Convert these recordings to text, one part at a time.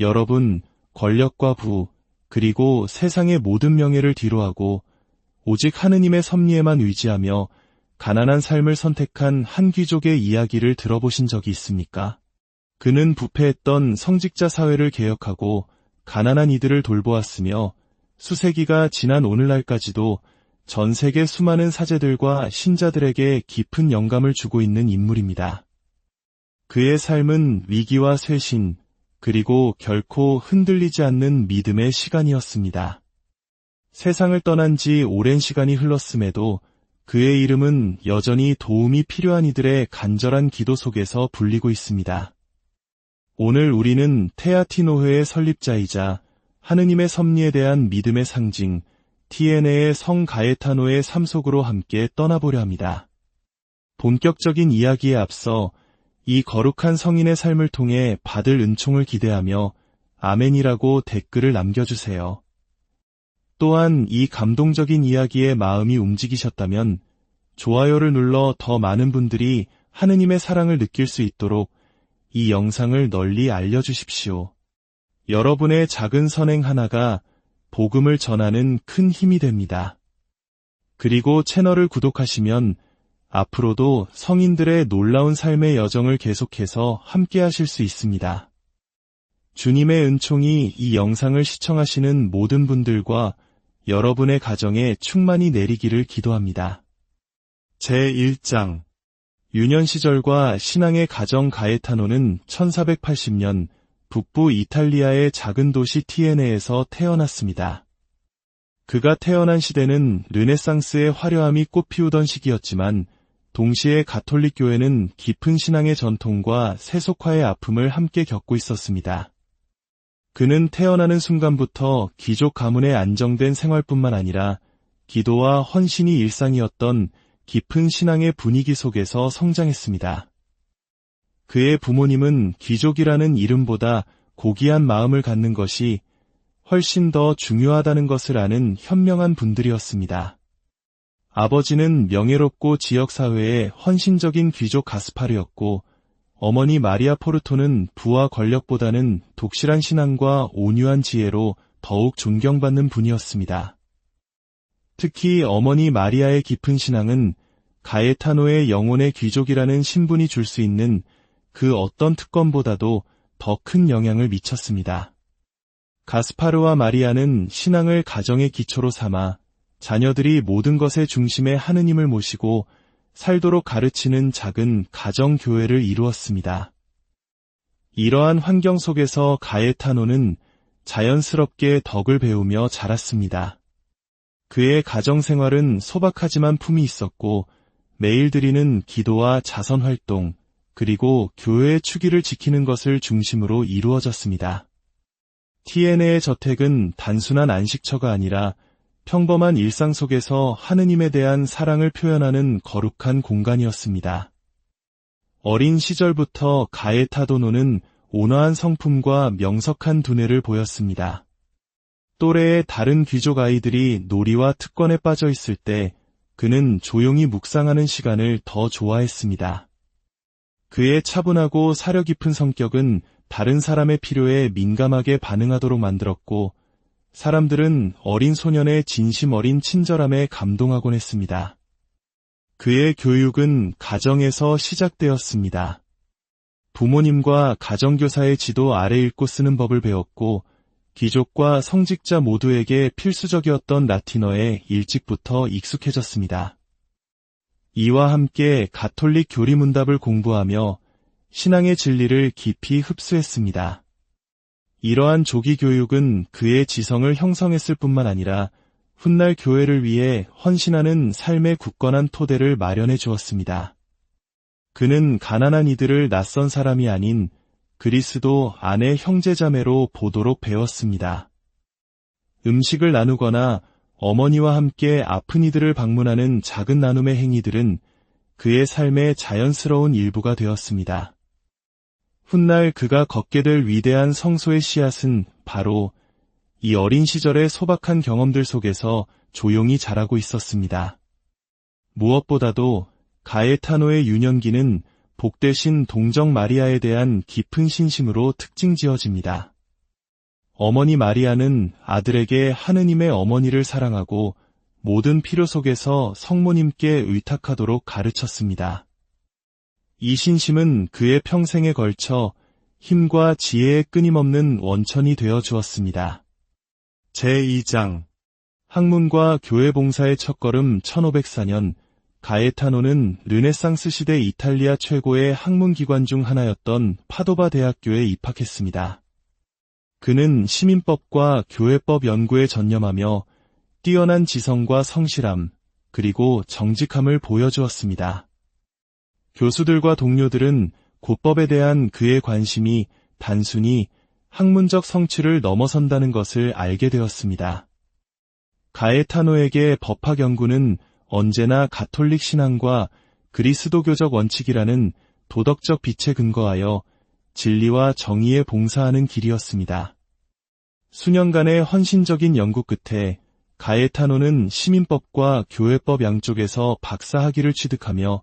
여러분, 권력과 부, 그리고 세상의 모든 명예를 뒤로하고 오직 하느님의 섭리에만 의지하며 가난한 삶을 선택한 한 귀족의 이야기를 들어보신 적이 있습니까? 그는 부패했던 성직자 사회를 개혁하고 가난한 이들을 돌보았으며 수세기가 지난 오늘날까지도 전 세계 수많은 사제들과 신자들에게 깊은 영감을 주고 있는 인물입니다. 그의 삶은 위기와 쇄신, 그리고 결코 흔들리지 않는 믿음의 시간이었습니다. 세상을 떠난 지 오랜 시간이 흘렀음에도 그의 이름은 여전히 도움이 필요한 이들의 간절한 기도 속에서 불리고 있습니다. 오늘 우리는 테아티노회의 설립자이자 하느님의 섭리에 대한 믿음의 상징, TNA의 성 가에타노의 삶 속으로 함께 떠나보려 합니다. 본격적인 이야기에 앞서 이 거룩한 성인의 삶을 통해 받을 은총을 기대하며 아멘이라고 댓글을 남겨주세요. 또한 이 감동적인 이야기에 마음이 움직이셨다면 좋아요를 눌러 더 많은 분들이 하느님의 사랑을 느낄 수 있도록 이 영상을 널리 알려주십시오. 여러분의 작은 선행 하나가 복음을 전하는 큰 힘이 됩니다. 그리고 채널을 구독하시면 앞으로도 성인들의 놀라운 삶의 여정을 계속해서 함께 하실 수 있습니다. 주님의 은총이 이 영상을 시청하시는 모든 분들과 여러분의 가정에 충만히 내리기를 기도합니다. 제1장 유년 시절과 신앙의 가정 가에타노는 1480년 북부 이탈리아의 작은 도시 티에네에서 태어났습니다. 그가 태어난 시대는 르네상스의 화려함이 꽃피우던 시기였지만 동시에 가톨릭 교회는 깊은 신앙의 전통과 세속화의 아픔을 함께 겪고 있었습니다. 그는 태어나는 순간부터 귀족 가문의 안정된 생활뿐만 아니라 기도와 헌신이 일상이었던 깊은 신앙의 분위기 속에서 성장했습니다. 그의 부모님은 귀족이라는 이름보다 고귀한 마음을 갖는 것이 훨씬 더 중요하다는 것을 아는 현명한 분들이었습니다. 아버지는 명예롭고 지역사회의 헌신적인 귀족 가스파르였고 어머니 마리아 포르토는 부와 권력보다는 독실한 신앙과 온유한 지혜로 더욱 존경받는 분이었습니다. 특히 어머니 마리아의 깊은 신앙은 가에타노의 영혼의 귀족이라는 신분이 줄 수 있는 그 어떤 특권보다도 더 큰 영향을 미쳤습니다. 가스파르와 마리아는 신앙을 가정의 기초로 삼아 자녀들이 모든 것의 중심에 하느님을 모시고 살도록 가르치는 작은 가정교회를 이루었습니다. 이러한 환경 속에서 가에타노는 자연스럽게 덕을 배우며 자랐습니다. 그의 가정생활은 소박하지만 품이 있었고 매일 드리는 기도와 자선활동, 그리고 교회의 추기를 지키는 것을 중심으로 이루어졌습니다. TNA의 저택은 단순한 안식처가 아니라 평범한 일상 속에서 하느님에 대한 사랑을 표현하는 거룩한 공간이었습니다. 어린 시절부터 가에타도노는 온화한 성품과 명석한 두뇌를 보였습니다. 또래의 다른 귀족 아이들이 놀이와 특권에 빠져 있을 때 그는 조용히 묵상하는 시간을 더 좋아했습니다. 그의 차분하고 사려 깊은 성격은 다른 사람의 필요에 민감하게 반응하도록 만들었고 사람들은 어린 소년의 진심 어린 친절함에 감동하곤 했습니다. 그의 교육은 가정에서 시작되었습니다. 부모님과 가정교사의 지도 아래 읽고 쓰는 법을 배웠고 귀족과 성직자 모두에게 필수적이었던 라틴어에 일찍부터 익숙해졌습니다. 이와 함께 가톨릭 교리문답을 공부하며 신앙의 진리를 깊이 흡수했습니다. 이러한 조기 교육은 그의 지성을 형성했을 뿐만 아니라 훗날 교회를 위해 헌신하는 삶의 굳건한 토대를 마련해 주었습니다. 그는 가난한 이들을 낯선 사람이 아닌 그리스도 안의 형제자매로 보도록 배웠습니다. 음식을 나누거나 어머니와 함께 아픈 이들을 방문하는 작은 나눔의 행위들은 그의 삶의 자연스러운 일부가 되었습니다. 훗날 그가 걷게 될 위대한 성소의 씨앗은 바로 이 어린 시절의 소박한 경험들 속에서 조용히 자라고 있었습니다. 무엇보다도 가에타노의 유년기는 복되신 동정 마리아에 대한 깊은 신심으로 특징지어집니다. 어머니 마리아는 아들에게 하느님의 어머니를 사랑하고 모든 필요 속에서 성모님께 의탁하도록 가르쳤습니다. 이 신심은 그의 평생에 걸쳐 힘과 지혜의 끊임없는 원천이 되어 주었습니다. 제2장 학문과 교회 봉사의 첫걸음 1504년 가에타노는 르네상스 시대 이탈리아 최고의 학문기관 중 하나였던 파도바 대학교에 입학했습니다. 그는 시민법과 교회법 연구에 전념하며 뛰어난 지성과 성실함, 그리고 정직함을 보여주었습니다. 교수들과 동료들은 고법에 대한 그의 관심이 단순히 학문적 성취를 넘어선다는 것을 알게 되었습니다. 가에타노에게 법학 연구는 언제나 가톨릭 신앙과 그리스도교적 원칙이라는 도덕적 빛에 근거하여 진리와 정의에 봉사하는 길이었습니다. 수년간의 헌신적인 연구 끝에 가에타노는 시민법과 교회법 양쪽에서 박사학위를 취득하며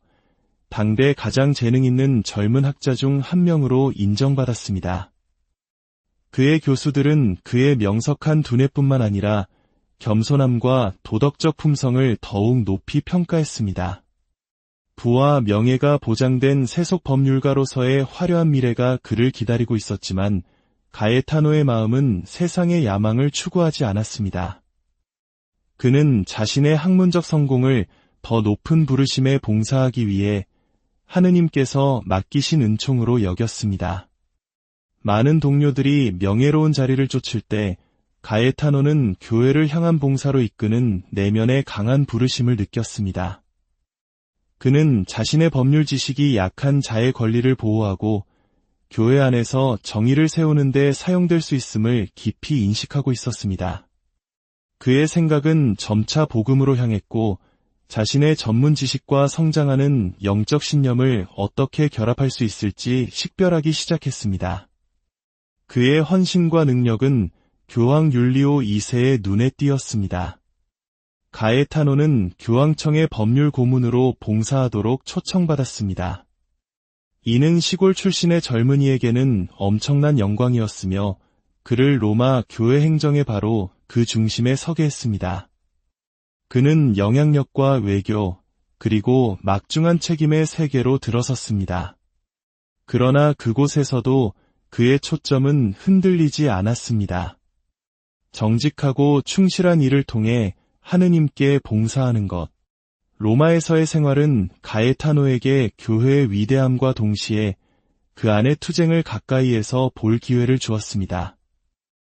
당대 가장 재능 있는 젊은 학자 중 한 명으로 인정받았습니다. 그의 교수들은 그의 명석한 두뇌뿐만 아니라 겸손함과 도덕적 품성을 더욱 높이 평가했습니다. 부와 명예가 보장된 세속 법률가로서의 화려한 미래가 그를 기다리고 있었지만 가에타노의 마음은 세상의 야망을 추구하지 않았습니다. 그는 자신의 학문적 성공을 더 높은 부르심에 봉사하기 위해 하느님께서 맡기신 은총으로 여겼습니다. 많은 동료들이 명예로운 자리를 쫓을 때 가에타노는 교회를 향한 봉사로 이끄는 내면의 강한 부르심을 느꼈습니다. 그는 자신의 법률 지식이 약한 자의 권리를 보호하고 교회 안에서 정의를 세우는 데 사용될 수 있음을 깊이 인식하고 있었습니다. 그의 생각은 점차 복음으로 향했고 자신의 전문 지식과 성장하는 영적 신념을 어떻게 결합할 수 있을지 식별하기 시작했습니다. 그의 헌신과 능력은 교황 율리오 2세의 눈에 띄었습니다. 가에타노는 교황청의 법률 고문으로 봉사하도록 초청받았습니다. 이는 시골 출신의 젊은이에게는 엄청난 영광이었으며 그를 로마 교회 행정의 바로 그 중심에 서게 했습니다. 그는 영향력과 외교, 그리고 막중한 책임의 세계로 들어섰습니다. 그러나 그곳에서도 그의 초점은 흔들리지 않았습니다. 정직하고 충실한 일을 통해 하느님께 봉사하는 것. 로마에서의 생활은 가에타노에게 교회의 위대함과 동시에 그 안의 투쟁을 가까이에서 볼 기회를 주었습니다.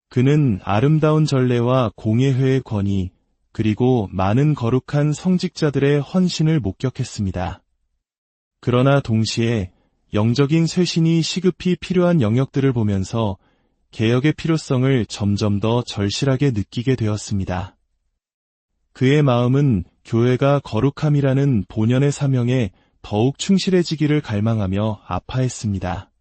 그는 아름다운 전례와 공예회의 권위, 그리고 많은 거룩한 성직자들의 헌신을 목격했습니다. 그러나 동시에 영적인 쇄신이 시급히 필요한 영역들을 보면서 개혁의 필요성을 점점 더 절실하게 느끼게 되었습니다. 그의 마음은 교회가 거룩함이라는 본연의 사명에 더욱 충실해지기를 갈망하며 아파했습니다.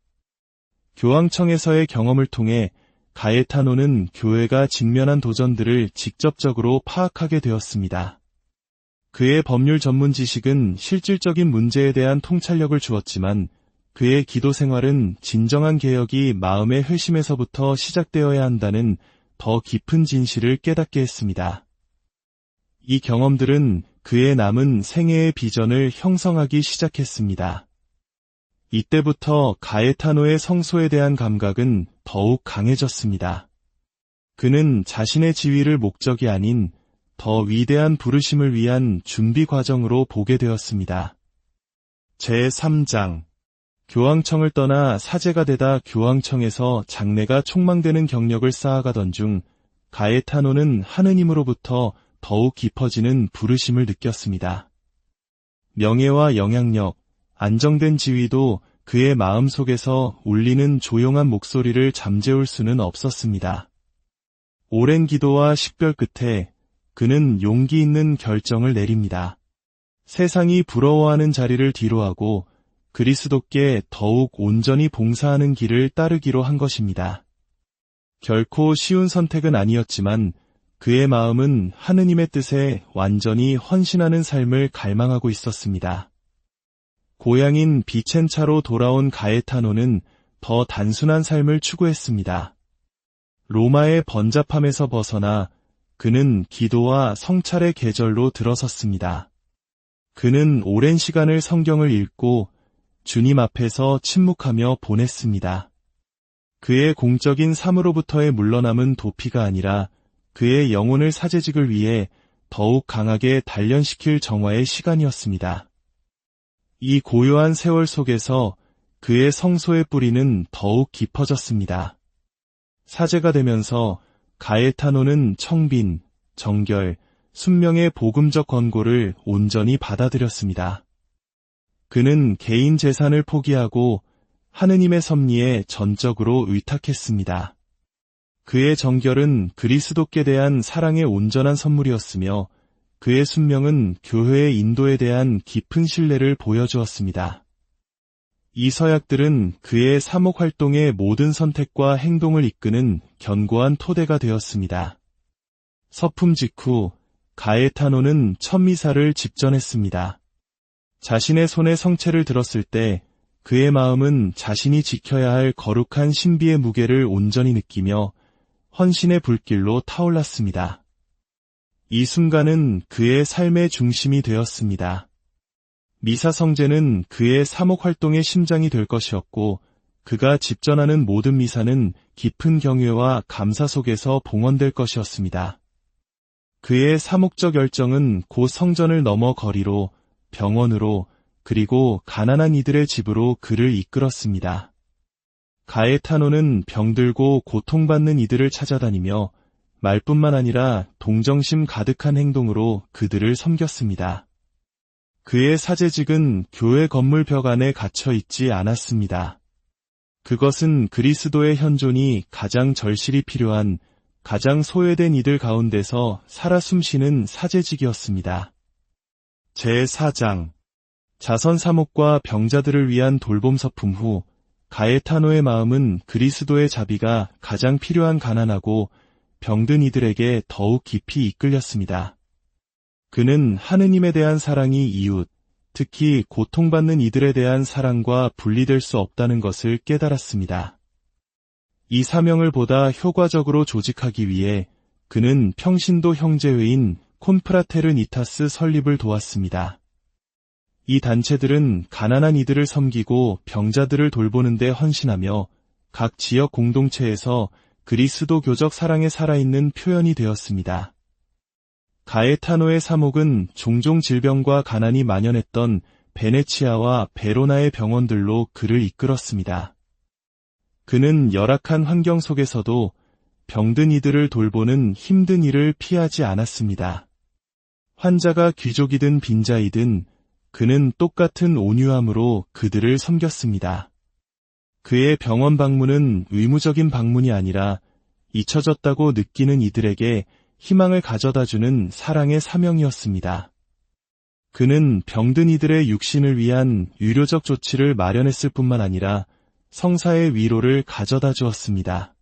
교황청에서의 경험을 통해 가에타노는 교회가 직면한 도전들을 직접적으로 파악하게 되었습니다. 그의 법률 전문 지식은 실질적인 문제에 대한 통찰력을 주었지만 그의 기도 생활은 진정한 개혁이 마음의 회심에서부터 시작되어야 한다는 더 깊은 진실을 깨닫게 했습니다. 이 경험들은 그의 남은 생애의 비전을 형성하기 시작했습니다. 이때부터 가에타노의 성소에 대한 감각은 더욱 강해졌습니다. 그는 자신의 지위를 목적이 아닌 더 위대한 부르심을 위한 준비 과정으로 보게 되었습니다. 제3장 교황청을 떠나 사제가 되다 교황청에서 장래가 촉망되는 경력을 쌓아가던 중 가에타노는 하느님으로부터 더욱 깊어지는 부르심을 느꼈습니다. 명예와 영향력, 안정된 지위도 그의 마음속에서 울리는 조용한 목소리를 잠재울 수는 없었습니다. 오랜 기도와 식별 끝에 그는 용기 있는 결정을 내립니다. 세상이 부러워하는 자리를 뒤로하고 그리스도께 더욱 온전히 봉사하는 길을 따르기로 한 것입니다. 결코 쉬운 선택은 아니었지만 그의 마음은 하느님의 뜻에 완전히 헌신하는 삶을 갈망하고 있었습니다. 고향인 비첸차로 돌아온 가에타노는 더 단순한 삶을 추구했습니다. 로마의 번잡함에서 벗어나 그는 기도와 성찰의 계절로 들어섰습니다. 그는 오랜 시간을 성경을 읽고 주님 앞에서 침묵하며 보냈습니다. 그의 공적인 삶으로부터의 물러남은 도피가 아니라 그의 영혼을 사제직을 위해 더욱 강하게 단련시킬 정화의 시간이었습니다. 이 고요한 세월 속에서 그의 성소의 뿌리는 더욱 깊어졌습니다. 사제가 되면서 가에타노는 청빈, 정결, 순명의 복음적 권고를 온전히 받아들였습니다. 그는 개인 재산을 포기하고 하느님의 섭리에 전적으로 의탁했습니다. 그의 정결은 그리스도께 대한 사랑의 온전한 선물이었으며 그의 순명은 교회의 인도에 대한 깊은 신뢰를 보여주었습니다. 이 서약들은 그의 사목 활동의 모든 선택과 행동을 이끄는 견고한 토대가 되었습니다. 서품 직후 가에타노는 첫 미사를 집전했습니다. 자신의 손에 성체를 들었을 때 그의 마음은 자신이 지켜야 할 거룩한 신비의 무게를 온전히 느끼며 헌신의 불길로 타올랐습니다. 이 순간은 그의 삶의 중심이 되었습니다. 미사 성제는 그의 사목 활동의 심장이 될 것이었고 그가 집전하는 모든 미사는 깊은 경외와 감사 속에서 봉헌될 것이었습니다. 그의 사목적 열정은 곧 성전을 넘어 거리로, 병원으로, 그리고 가난한 이들의 집으로 그를 이끌었습니다. 가에타노는 병들고 고통받는 이들을 찾아다니며 말뿐만 아니라 동정심 가득한 행동으로 그들을 섬겼습니다. 그의 사제직은 교회 건물 벽 안에 갇혀 있지 않았습니다. 그것은 그리스도의 현존이 가장 절실히 필요한, 가장 소외된 이들 가운데서 살아 숨쉬는 사제직이었습니다. 제4장 자선 사목과 병자들을 위한 돌봄 서품 후 가에타노의 마음은 그리스도의 자비가 가장 필요한 가난하고 병든 이들에게 더욱 깊이 이끌렸습니다. 그는 하느님에 대한 사랑이 이웃, 특히 고통받는 이들에 대한 사랑과 분리될 수 없다는 것을 깨달았습니다. 이 사명을 보다 효과적으로 조직하기 위해 그는 평신도 형제회인 콘프라테르니타스 설립을 도왔습니다. 이 단체들은 가난한 이들을 섬기고 병자들을 돌보는 데 헌신하며 각 지역 공동체에서 그리스도교적 사랑에 살아있는 표현이 되었습니다. 가에타노의 사목은 종종 질병과 가난이 만연했던 베네치아와 베로나의 병원들로 그를 이끌었습니다. 그는 열악한 환경 속에서도 병든 이들을 돌보는 힘든 일을 피하지 않았습니다. 환자가 귀족이든 빈자이든 그는 똑같은 온유함으로 그들을 섬겼습니다. 그의 병원 방문은 의무적인 방문이 아니라 잊혀졌다고 느끼는 이들에게 희망을 가져다주는 사랑의 사명이었습니다. 그는 병든 이들의 육신을 위한 의료적 조치를 마련했을 뿐만 아니라 성사의 위로를 가져다 주었습니다.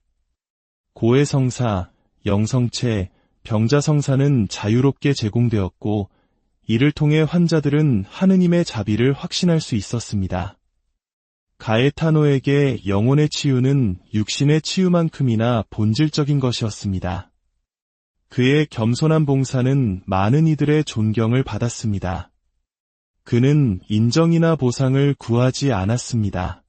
고해성사, 영성체, 병자성사는 자유롭게 제공되었고 이를 통해 환자들은 하느님의 자비를 확신할 수 있었습니다. 가에타노에게 영혼의 치유는 육신의 치유만큼이나 본질적인 것이었습니다. 그의 겸손한 봉사는 많은 이들의 존경을 받았습니다. 그는 인정이나 보상을 구하지 않았습니다.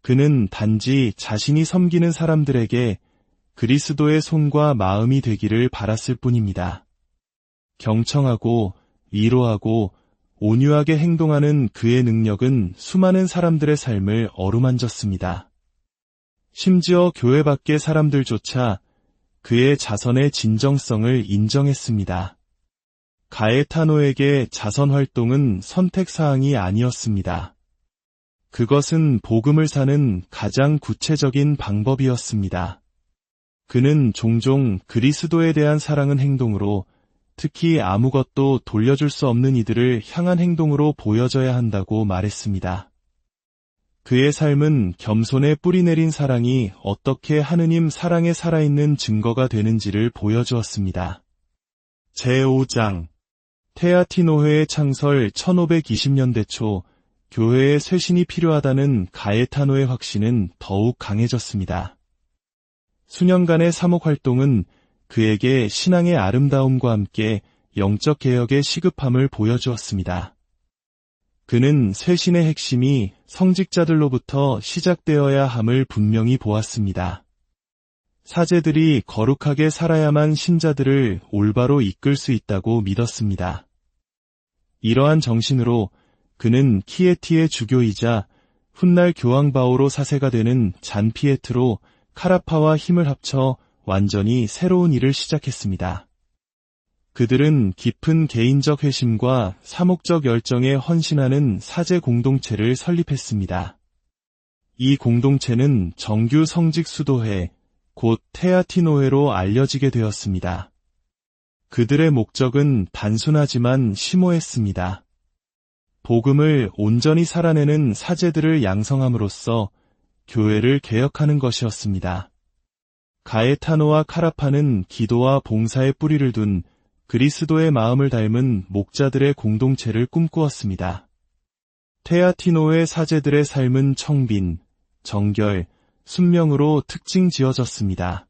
그는 단지 자신이 섬기는 사람들에게 그리스도의 손과 마음이 되기를 바랐을 뿐입니다. 경청하고 위로하고 온유하게 행동하는 그의 능력은 수많은 사람들의 삶을 어루만졌습니다. 심지어 교회 밖의 사람들조차 그의 자선의 진정성을 인정했습니다. 가에타노에게 자선 활동은 선택사항이 아니었습니다. 그것은 복음을 사는 가장 구체적인 방법이었습니다. 그는 종종 그리스도에 대한 사랑은 행동으로, 특히 아무것도 돌려줄 수 없는 이들을 향한 행동으로 보여져야 한다고 말했습니다. 그의 삶은 겸손에 뿌리내린 사랑이 어떻게 하느님 사랑에 살아있는 증거가 되는지를 보여주었습니다. 제5장 테아티노회의 창설 1520년대 초 교회의 쇄신이 필요하다는 가에타노의 확신은 더욱 강해졌습니다. 수년간의 사목 활동은 그에게 신앙의 아름다움과 함께 영적 개혁의 시급함을 보여주었습니다. 그는 쇄신의 핵심이 성직자들로부터 시작되어야 함을 분명히 보았습니다. 사제들이 거룩하게 살아야만 신자들을 올바로 이끌 수 있다고 믿었습니다. 이러한 정신으로 그는 키에티의 주교이자 훗날 교황 바오로 사세가 되는 잔 피에트로 카라파와 힘을 합쳐 완전히 새로운 일을 시작했습니다. 그들은 깊은 개인적 회심과 사목적 열정에 헌신하는 사제 공동체를 설립했습니다. 이 공동체는 정규 성직 수도회, 곧 테아티노회로 알려지게 되었습니다. 그들의 목적은 단순하지만 심오했습니다. 복음을 온전히 살아내는 사제들을 양성함으로써 교회를 개혁하는 것이었습니다. 가에타노와 카라파는 기도와 봉사의 뿌리를 둔 그리스도의 마음을 닮은 목자들의 공동체를 꿈꾸었습니다. 테아티노의 사제들의 삶은 청빈, 정결, 순명으로 특징 지어졌습니다.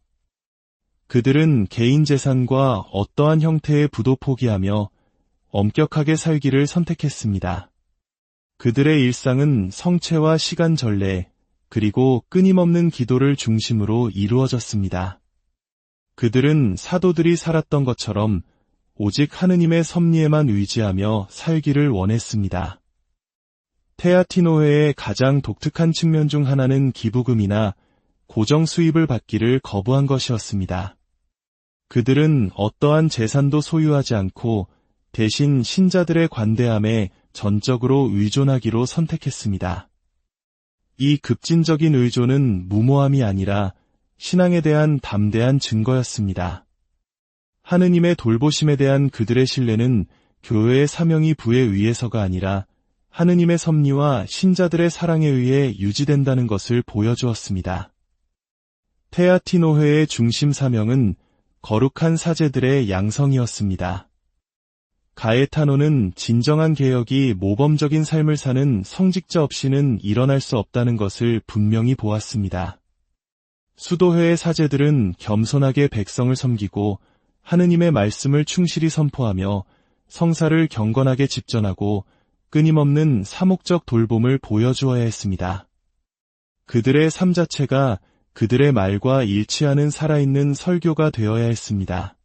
그들은 개인 재산과 어떠한 형태의 부도 포기하며 엄격하게 살기를 선택했습니다. 그들의 일상은 성체와 시간 전례, 그리고 끊임없는 기도를 중심으로 이루어졌습니다. 그들은 사도들이 살았던 것처럼 오직 하느님의 섭리에만 의지하며 살기를 원했습니다. 테아티노회의 가장 독특한 측면 중 하나는 기부금이나 고정 수입을 받기를 거부한 것이었습니다. 그들은 어떠한 재산도 소유하지 않고 대신 신자들의 관대함에 전적으로 의존하기로 선택했습니다. 이 급진적인 의존은 무모함이 아니라 신앙에 대한 담대한 증거였습니다. 하느님의 돌보심에 대한 그들의 신뢰는 교회의 사명이 부에 의해서가 아니라 하느님의 섭리와 신자들의 사랑에 의해 유지된다는 것을 보여주었습니다. 테아티노회의 중심 사명은 거룩한 사제들의 양성이었습니다. 가에타노는 진정한 개혁이 모범적인 삶을 사는 성직자 없이는 일어날 수 없다는 것을 분명히 보았습니다. 수도회의 사제들은 겸손하게 백성을 섬기고 하느님의 말씀을 충실히 선포하며 성사를 경건하게 집전하고 끊임없는 사목적 돌봄을 보여주어야 했습니다. 그들의 삶 자체가 그들의 말과 일치하는 살아있는 설교가 되어야 했습니다.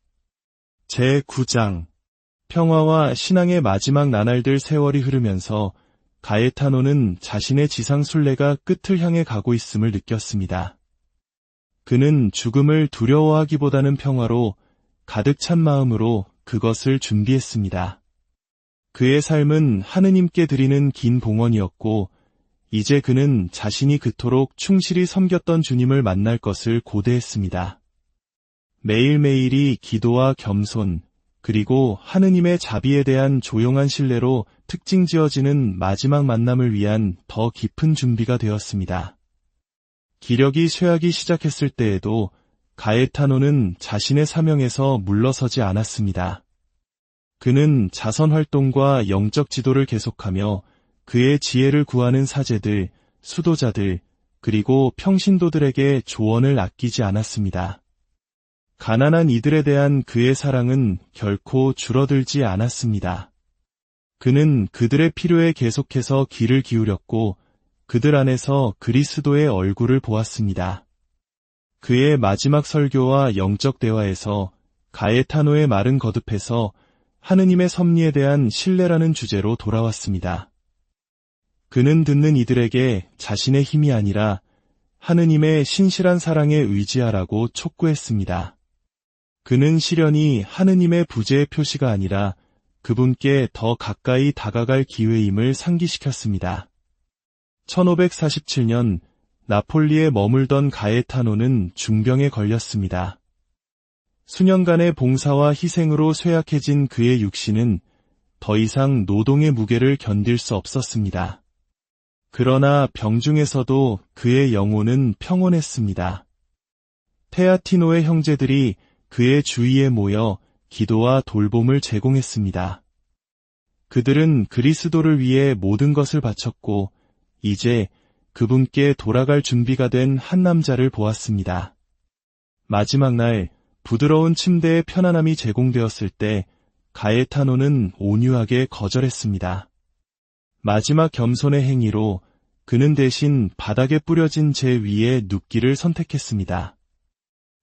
제9장 평화와 신앙의 마지막 나날들 세월이 흐르면서 가에타노는 자신의 지상 순례가 끝을 향해 가고 있음을 느꼈습니다. 그는 죽음을 두려워하기보다는 평화로 가득 찬 마음으로 그것을 준비했습니다. 그의 삶은 하느님께 드리는 긴 봉헌이었고 이제 그는 자신이 그토록 충실히 섬겼던 주님을 만날 것을 고대했습니다. 매일매일이 기도와 겸손, 그리고 하느님의 자비에 대한 조용한 신뢰로 특징 지어지는 마지막 만남을 위한 더 깊은 준비가 되었습니다. 기력이 쇠하기 시작했을 때에도 가에타노는 자신의 사명에서 물러서지 않았습니다. 그는 자선 활동과 영적 지도를 계속하며 그의 지혜를 구하는 사제들, 수도자들, 그리고 평신도들에게 조언을 아끼지 않았습니다. 가난한 이들에 대한 그의 사랑은 결코 줄어들지 않았습니다. 그는 그들의 필요에 계속해서 귀를 기울였고 그들 안에서 그리스도의 얼굴을 보았습니다. 그의 마지막 설교와 영적 대화에서 가에타노의 말은 거듭해서 하느님의 섭리에 대한 신뢰라는 주제로 돌아왔습니다. 그는 듣는 이들에게 자신의 힘이 아니라 하느님의 신실한 사랑에 의지하라고 촉구했습니다. 그는 실현이 하느님의 부재의 표시가 아니라 그분께 더 가까이 다가갈 기회임을 상기시켰습니다. 1547년 나폴리에 머물던 가에타노는 중병에 걸렸습니다. 수년간의 봉사와 희생으로 쇠약해진 그의 육신은 더 이상 노동의 무게를 견딜 수 없었습니다. 그러나 병중에서도 그의 영혼은 평온했습니다. 테아티노의 형제들이 그의 주위에 모여 기도와 돌봄을 제공했습니다. 그들은 그리스도를 위해 모든 것을 바쳤고 이제 그분께 돌아갈 준비가 된 한 남자를 보았습니다. 마지막 날 부드러운 침대의 편안함이 제공되었을 때 가에타노는 온유하게 거절했습니다. 마지막 겸손의 행위로 그는 대신 바닥에 뿌려진 재 위에 눕기를 선택했습니다.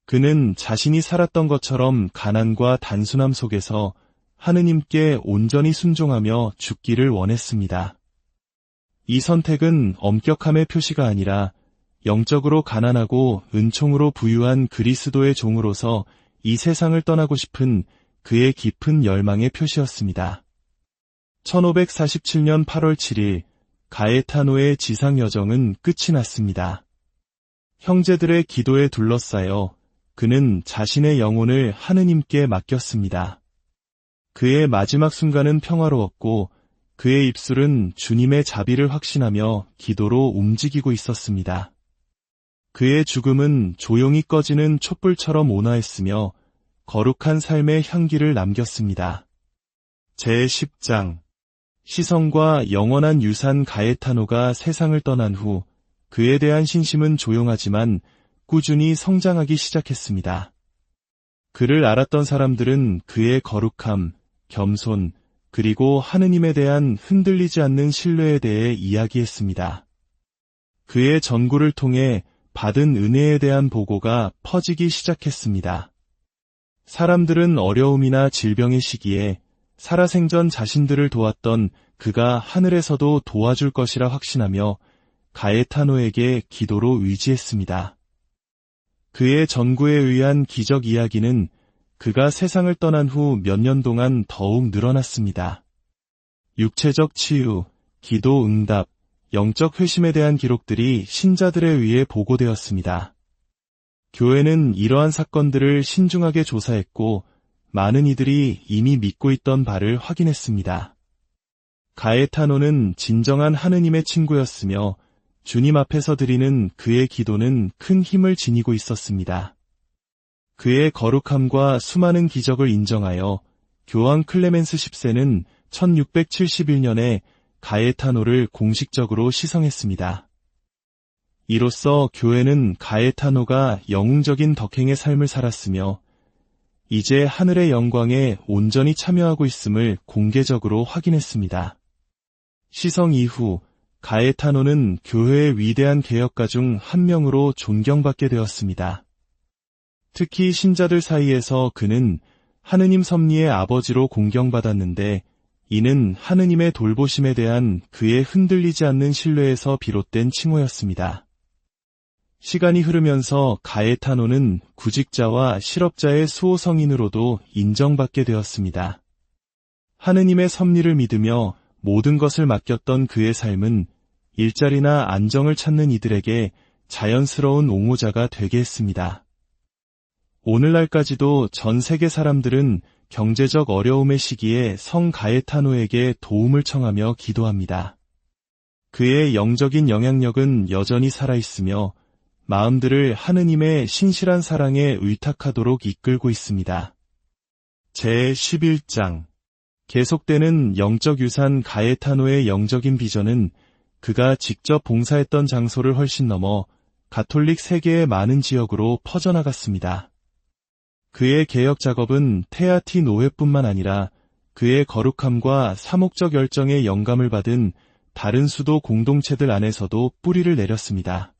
그는 자신이 살았던 것처럼 가난과 단순함 속에서 하느님께 온전히 순종하며 죽기를 원했습니다. 이 선택은 엄격함의 표시가 아니라 영적으로 가난하고 은총으로 부유한 그리스도의 종으로서 이 세상을 떠나고 싶은 그의 깊은 열망의 표시였습니다. 1547년 8월 7일 가에타노의 지상 여정은 끝이 났습니다. 형제들의 기도에 둘러싸여 그는 자신의 영혼을 하느님께 맡겼습니다. 그의 마지막 순간은 평화로웠고 그의 입술은 주님의 자비를 확신하며 기도로 움직이고 있었습니다. 그의 죽음은 조용히 꺼지는 촛불처럼 온화했으며 거룩한 삶의 향기를 남겼습니다. 제10장 시성과 영원한 유산 가에타노가 세상을 떠난 후 그에 대한 신심은 조용하지만 꾸준히 성장하기 시작했습니다. 그를 알았던 사람들은 그의 거룩함, 겸손, 그리고 하느님에 대한 흔들리지 않는 신뢰에 대해 이야기했습니다. 그의 전구를 통해 받은 은혜에 대한 보고가 퍼지기 시작했습니다. 사람들은 어려움이나 질병의 시기에 살아생전 자신들을 도왔던 그가 하늘에서도 도와줄 것이라 확신하며 가에타노에게 기도로 의지했습니다. 그의 전구에 의한 기적 이야기는 그가 세상을 떠난 후 몇 년 동안 더욱 늘어났습니다. 육체적 치유, 기도 응답, 영적 회심에 대한 기록들이 신자들에 의해 보고되었습니다. 교회는 이러한 사건들을 신중하게 조사했고 많은 이들이 이미 믿고 있던 바를 확인했습니다. 가에타노는 진정한 하느님의 친구였으며 주님 앞에서 드리는 그의 기도는 큰 힘을 지니고 있었습니다. 그의 거룩함과 수많은 기적을 인정하여 교황 클레멘스 10세는 1671년에 가에타노를 공식적으로 시성했습니다. 이로써 교회는 가에타노가 영웅적인 덕행의 삶을 살았으며 이제 하늘의 영광에 온전히 참여하고 있음을 공개적으로 확인했습니다. 시성 이후 가에타노는 교회의 위대한 개혁가 중 한 명으로 존경받게 되었습니다. 특히 신자들 사이에서 그는 하느님 섭리의 아버지로 공경받았는데 이는 하느님의 돌보심에 대한 그의 흔들리지 않는 신뢰에서 비롯된 칭호였습니다. 시간이 흐르면서 가에타노는 구직자와 실업자의 수호성인으로도 인정받게 되었습니다. 하느님의 섭리를 믿으며 모든 것을 맡겼던 그의 삶은 일자리나 안정을 찾는 이들에게 자연스러운 옹호자가 되게 했습니다. 오늘날까지도 전 세계 사람들은 경제적 어려움의 시기에 성 가에타노에게 도움을 청하며 기도합니다. 그의 영적인 영향력은 여전히 살아있으며 마음들을 하느님의 신실한 사랑에 의탁하도록 이끌고 있습니다. 제11장 계속되는 영적 유산 가에타노의 영적인 비전은 그가 직접 봉사했던 장소를 훨씬 넘어 가톨릭 세계의 많은 지역으로 퍼져나갔습니다. 그의 개혁 작업은 테아티 노회뿐만 아니라 그의 거룩함과 사목적 열정에 영감을 받은 다른 수도 공동체들 안에서도 뿌리를 내렸습니다.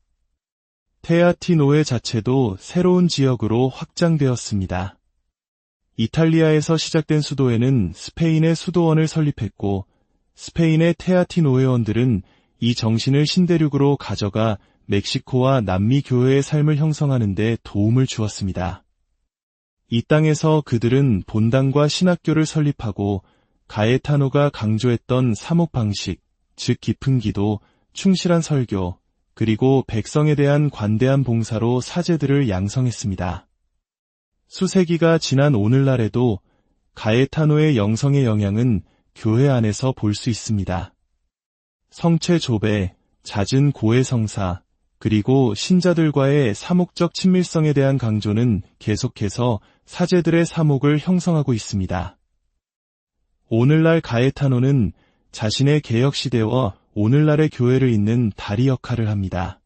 테아티 노회 자체도 새로운 지역으로 확장되었습니다. 이탈리아에서 시작된 수도회는 스페인의 수도원을 설립했고 스페인의 테아티 노회원들은 이 정신을 신대륙으로 가져가 멕시코와 남미 교회의 삶을 형성하는 데 도움을 주었습니다. 이 땅에서 그들은 본당과 신학교를 설립하고 가에타노가 강조했던 사목 방식, 즉 깊은 기도, 충실한 설교, 그리고 백성에 대한 관대한 봉사로 사제들을 양성했습니다. 수세기가 지난 오늘날에도 가에타노의 영성의 영향은 교회 안에서 볼 수 있습니다. 성체 조배, 잦은 고해 성사, 그리고 신자들과의 사목적 친밀성에 대한 강조는 계속해서 사제들의 사목을 형성하고 있습니다. 오늘날 가에타노는 자신의 개혁 시대와 오늘날의 교회를 잇는 다리 역할을 합니다.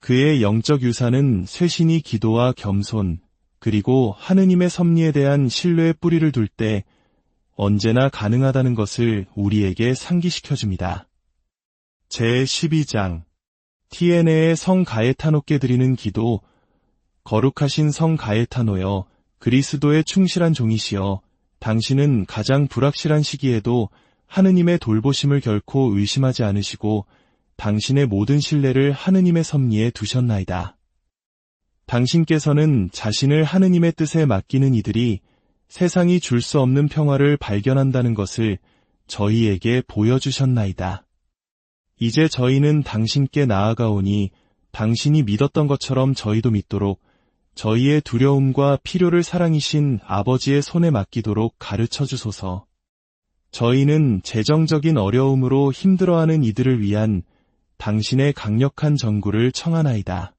그의 영적 유산은 쇄신이 기도와 겸손, 그리고 하느님의 섭리에 대한 신뢰의 뿌리를 둘 때 언제나 가능하다는 것을 우리에게 상기시켜줍니다. 제12장 TNA의 성 가에타노께 드리는 기도. 거룩하신 성 가에타노여, 그리스도의 충실한 종이시여, 당신은 가장 불확실한 시기에도 하느님의 돌보심을 결코 의심하지 않으시고 당신의 모든 신뢰를 하느님의 섭리에 두셨나이다. 당신께서는 자신을 하느님의 뜻에 맡기는 이들이 세상이 줄 수 없는 평화를 발견한다는 것을 저희에게 보여주셨나이다. 이제 저희는 당신께 나아가오니 당신이 믿었던 것처럼 저희도 믿도록 저희의 두려움과 필요를 사랑이신 아버지의 손에 맡기도록 가르쳐 주소서. 저희는 재정적인 어려움으로 힘들어하는 이들을 위한 당신의 강력한 전구를 청하나이다.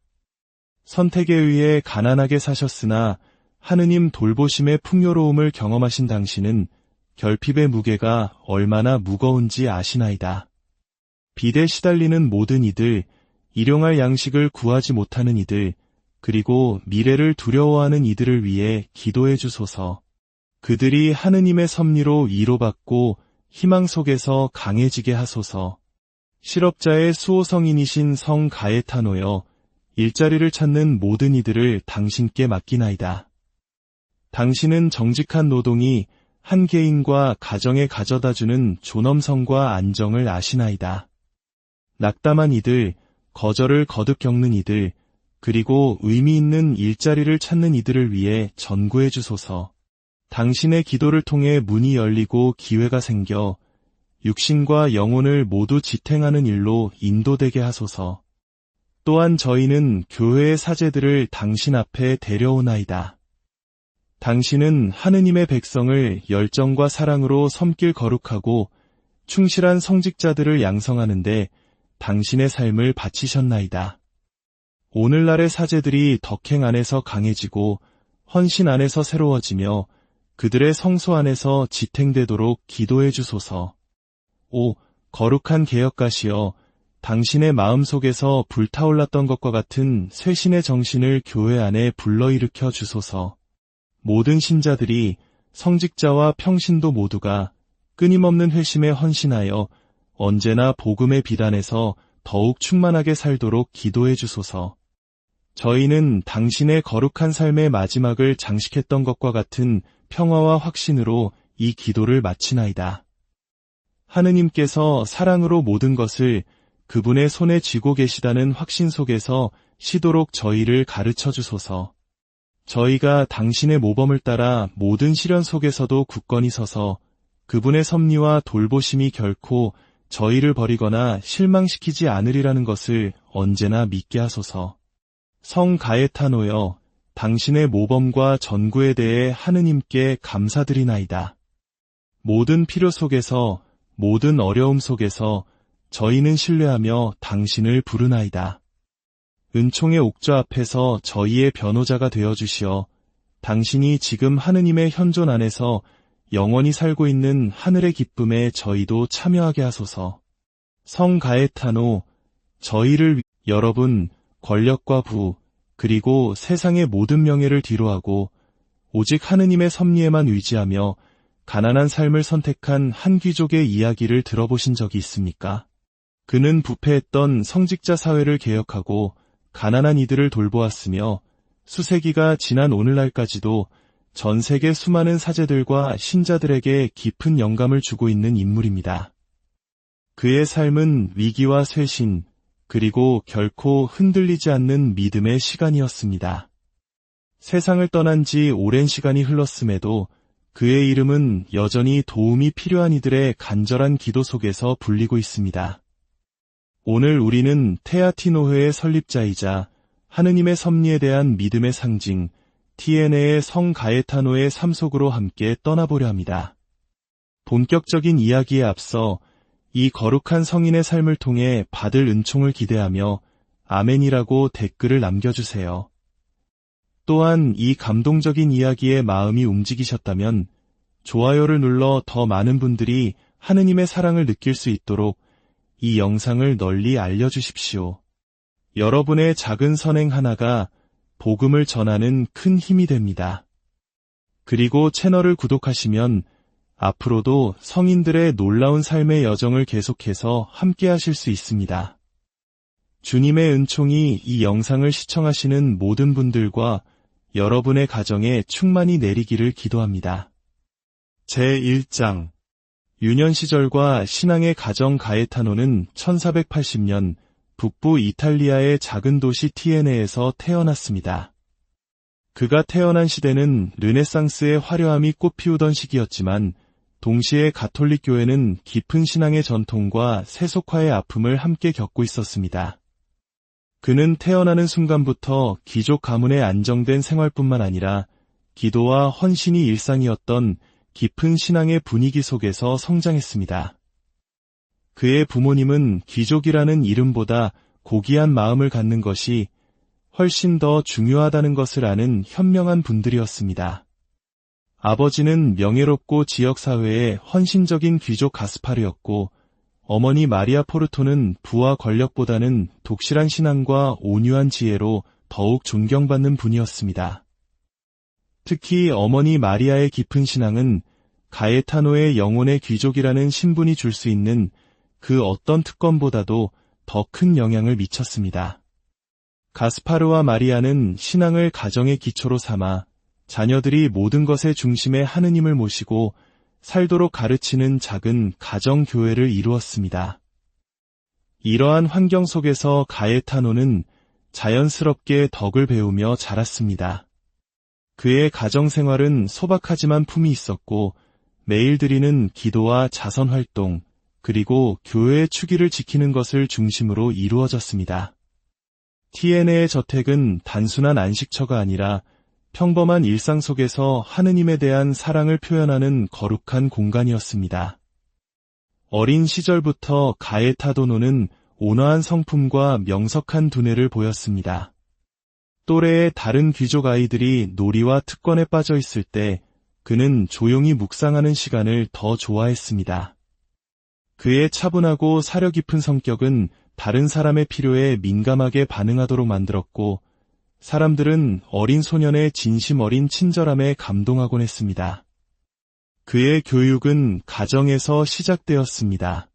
선택에 의해 가난하게 사셨으나 하느님 돌보심의 풍요로움을 경험하신 당신은 결핍의 무게가 얼마나 무거운지 아시나이다. 빚에 시달리는 모든 이들, 일용할 양식을 구하지 못하는 이들, 그리고 미래를 두려워하는 이들을 위해 기도해 주소서. 그들이 하느님의 섭리로 위로받고 희망 속에서 강해지게 하소서. 실업자의 수호성인이신 성 가에타노여, 일자리를 찾는 모든 이들을 당신께 맡기나이다. 당신은 정직한 노동이 한 개인과 가정에 가져다주는 존엄성과 안정을 아시나이다. 낙담한 이들, 거절을 거듭 겪는 이들, 그리고 의미 있는 일자리를 찾는 이들을 위해 전구해 주소서. 당신의 기도를 통해 문이 열리고 기회가 생겨 육신과 영혼을 모두 지탱하는 일로 인도되게 하소서. 또한 저희는 교회의 사제들을 당신 앞에 데려오나이다. 당신은 하느님의 백성을 열정과 사랑으로 섬길 거룩하고 충실한 성직자들을 양성하는데 당신의 삶을 바치셨나이다. 오늘날의 사제들이 덕행 안에서 강해지고 헌신 안에서 새로워지며 그들의 성소 안에서 지탱되도록 기도해 주소서. 오, 거룩한 개혁가시여, 당신의 마음속에서 불타올랐던 것과 같은 쇄신의 정신을 교회 안에 불러일으켜 주소서. 모든 신자들이, 성직자와 평신도 모두가 끊임없는 회심에 헌신하여 언제나 복음의 비단에서 더욱 충만하게 살도록 기도해 주소서. 저희는 당신의 거룩한 삶의 마지막을 장식했던 것과 같은 평화와 확신으로 이 기도를 마치나이다. 하느님께서 사랑으로 모든 것을 그분의 손에 쥐고 계시다는 확신 속에서 쉬도록 저희를 가르쳐 주소서. 저희가 당신의 모범을 따라 모든 시련 속에서도 굳건히 서서 그분의 섭리와 돌보심이 결코 저희를 버리거나 실망시키지 않으리라는 것을 언제나 믿게 하소서. 성 가에타노여, 당신의 모범과 전구에 대해 하느님께 감사드리나이다. 모든 필요 속에서, 모든 어려움 속에서 저희는 신뢰하며 당신을 부르나이다. 은총의 옥좌 앞에서 저희의 변호자가 되어주시어 당신이 지금 하느님의 현존 안에서 영원히 살고 있는 하늘의 기쁨에 저희도 참여하게 하소서. 성 가에타노, 저희를 여러분, 권력과 부, 그리고 세상의 모든 명예를 뒤로하고 오직 하느님의 섭리에만 의지하며 가난한 삶을 선택한 한 귀족의 이야기를 들어보신 적이 있습니까? 그는 부패했던 성직자 사회를 개혁하고 가난한 이들을 돌보았으며 수세기가 지난 오늘날까지도 전 세계 수많은 사제들과 신자들에게 깊은 영감을 주고 있는 인물입니다. 그의 삶은 위기와 쇄신, 그리고 결코 흔들리지 않는 믿음의 시간이었습니다. 세상을 떠난 지 오랜 시간이 흘렀음에도 그의 이름은 여전히 도움이 필요한 이들의 간절한 기도 속에서 불리고 있습니다. 오늘 우리는 테아티노회의 설립자이자 하느님의 섭리에 대한 믿음의 상징, TNA의 성 가에타노의 삶 속으로 함께 떠나보려 합니다. 본격적인 이야기에 앞서 이 거룩한 성인의 삶을 통해 받을 은총을 기대하며 아멘이라고 댓글을 남겨주세요. 또한 이 감동적인 이야기에 마음이 움직이셨다면 좋아요를 눌러 더 많은 분들이 하느님의 사랑을 느낄 수 있도록 이 영상을 널리 알려주십시오. 여러분의 작은 선행 하나가 복음을 전하는 큰 힘이 됩니다. 그리고 채널을 구독하시면 앞으로도 성인들의 놀라운 삶의 여정을 계속해서 함께 하실 수 있습니다. 주님의 은총이 이 영상을 시청하시는 모든 분들과 여러분의 가정에 충만히 내리기를 기도합니다. 제1장 유년 시절과 신앙의 가정. 가에타노는 1480년 북부 이탈리아의 작은 도시 티에네에서 태어났습니다. 그가 태어난 시대는 르네상스의 화려함이 꽃피우던 시기였지만 동시에 가톨릭 교회는 깊은 신앙의 전통과 세속화의 아픔을 함께 겪고 있었습니다. 그는 태어나는 순간부터 귀족 가문의 안정된 생활뿐만 아니라 기도와 헌신이 일상이었던 깊은 신앙의 분위기 속에서 성장했습니다. 그의 부모님은 귀족이라는 이름보다 고귀한 마음을 갖는 것이 훨씬 더 중요하다는 것을 아는 현명한 분들이었습니다. 아버지는 명예롭고 지역사회에 헌신적인 귀족 가스파르였고, 어머니 마리아 포르토는 부와 권력보다는 독실한 신앙과 온유한 지혜로 더욱 존경받는 분이었습니다. 특히 어머니 마리아의 깊은 신앙은 가에타노의 영혼의 귀족이라는 신분이 줄 수 있는 그 어떤 특권보다도 더 큰 영향을 미쳤습니다. 가스파르와 마리아는 신앙을 가정의 기초로 삼아 자녀들이 모든 것의 중심에 하느님을 모시고 살도록 가르치는 작은 가정교회를 이루었습니다. 이러한 환경 속에서 가에타노는 자연스럽게 덕을 배우며 자랐습니다. 그의 가정생활은 소박하지만 품이 있었고 매일 드리는 기도와 자선활동, 그리고 교회의 추기를 지키는 것을 중심으로 이루어졌습니다. 티에네의 저택은 단순한 안식처가 아니라 평범한 일상 속에서 하느님에 대한 사랑을 표현하는 거룩한 공간이었습니다. 어린 시절부터 가에타노는 온화한 성품과 명석한 두뇌를 보였습니다. 또래의 다른 귀족 아이들이 놀이와 특권에 빠져 있을 때 그는 조용히 묵상하는 시간을 더 좋아했습니다. 그의 차분하고 사려 깊은 성격은 다른 사람의 필요에 민감하게 반응하도록 만들었고, 사람들은 어린 소년의 진심 어린 친절함에 감동하곤 했습니다. 그의 교육은 가정에서 시작되었습니다.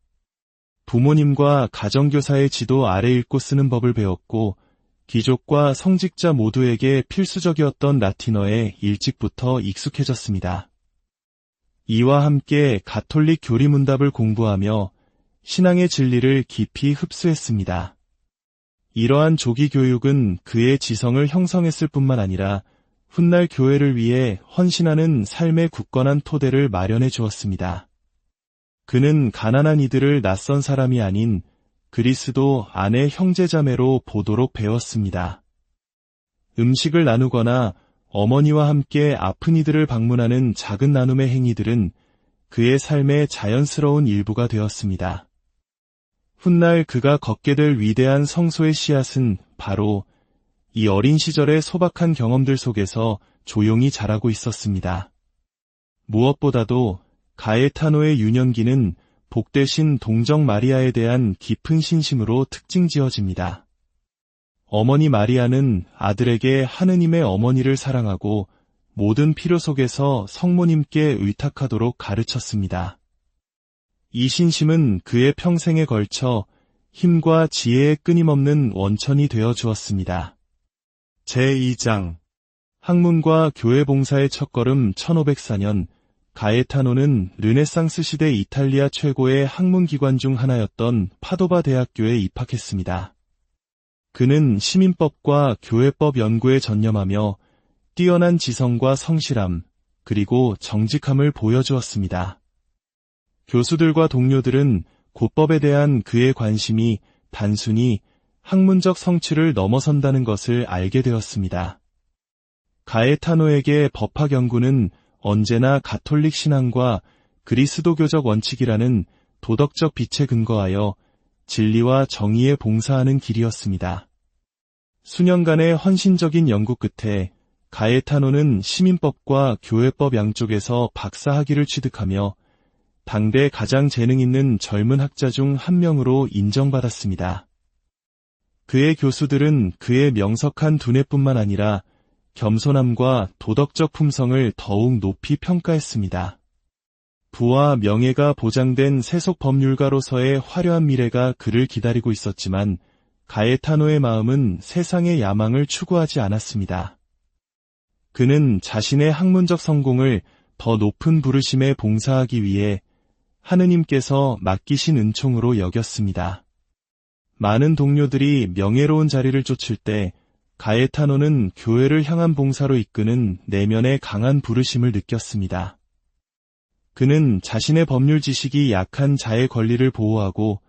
부모님과 가정교사의 지도 아래 읽고 쓰는 법을 배웠고, 귀족과 성직자 모두에게 필수적이었던 라틴어에 일찍부터 익숙해졌습니다. 이와 함께 가톨릭 교리문답을 공부하며 신앙의 진리를 깊이 흡수했습니다. 이러한 조기 교육은 그의 지성을 형성했을 뿐만 아니라 훗날 교회를 위해 헌신하는 삶의 굳건한 토대를 마련해 주었습니다. 그는 가난한 이들을 낯선 사람이 아닌 그리스도 안의 형제자매로 보도록 배웠습니다. 음식을 나누거나 어머니와 함께 아픈 이들을 방문하는 작은 나눔의 행위들은 그의 삶의 자연스러운 일부가 되었습니다. 훗날 그가 걷게 될 위대한 성소의 씨앗은 바로 이 어린 시절의 소박한 경험들 속에서 조용히 자라고 있었습니다. 무엇보다도 가에타노의 유년기는 복되신 동정 마리아에 대한 깊은 신심으로 특징지어집니다. 어머니 마리아는 아들에게 하느님의 어머니를 사랑하고 모든 필요 속에서 성모님께 의탁하도록 가르쳤습니다. 이 신심은 그의 평생에 걸쳐 힘과 지혜의 끊임없는 원천이 되어 주었습니다. 제2장 학문과 교회 봉사의 첫걸음. 1504년 가에타노는 르네상스 시대 이탈리아 최고의 학문기관 중 하나였던 파도바 대학교에 입학했습니다. 그는 시민법과 교회법 연구에 전념하며 뛰어난 지성과 성실함, 그리고 정직함을 보여주었습니다. 교수들과 동료들은 고법에 대한 그의 관심이 단순히 학문적 성취를 넘어선다는 것을 알게 되었습니다. 가에타노에게 법학 연구는 언제나 가톨릭 신앙과 그리스도교적 원칙이라는 도덕적 빛에 근거하여 진리와 정의에 봉사하는 길이었습니다. 수년간의 헌신적인 연구 끝에 가에타노는 시민법과 교회법 양쪽에서 박사학위를 취득하며 당대 가장 재능 있는 젊은 학자 중 한 명으로 인정받았습니다. 그의 교수들은 그의 명석한 두뇌뿐만 아니라 겸손함과 도덕적 품성을 더욱 높이 평가했습니다. 부와 명예가 보장된 세속 법률가로서의 화려한 미래가 그를 기다리고 있었지만 가에타노의 마음은 세상의 야망을 추구하지 않았습니다. 그는 자신의 학문적 성공을 더 높은 부르심에 봉사하기 위해 하느님께서 맡기신 은총으로 여겼습니다. 많은 동료들이 명예로운 자리를 쫓을 때 가에타노는 교회를 향한 봉사로 이끄는 내면의 강한 부르심을 느꼈습니다. 그는 자신의 법률 지식이 약한 자의 권리를 보호하고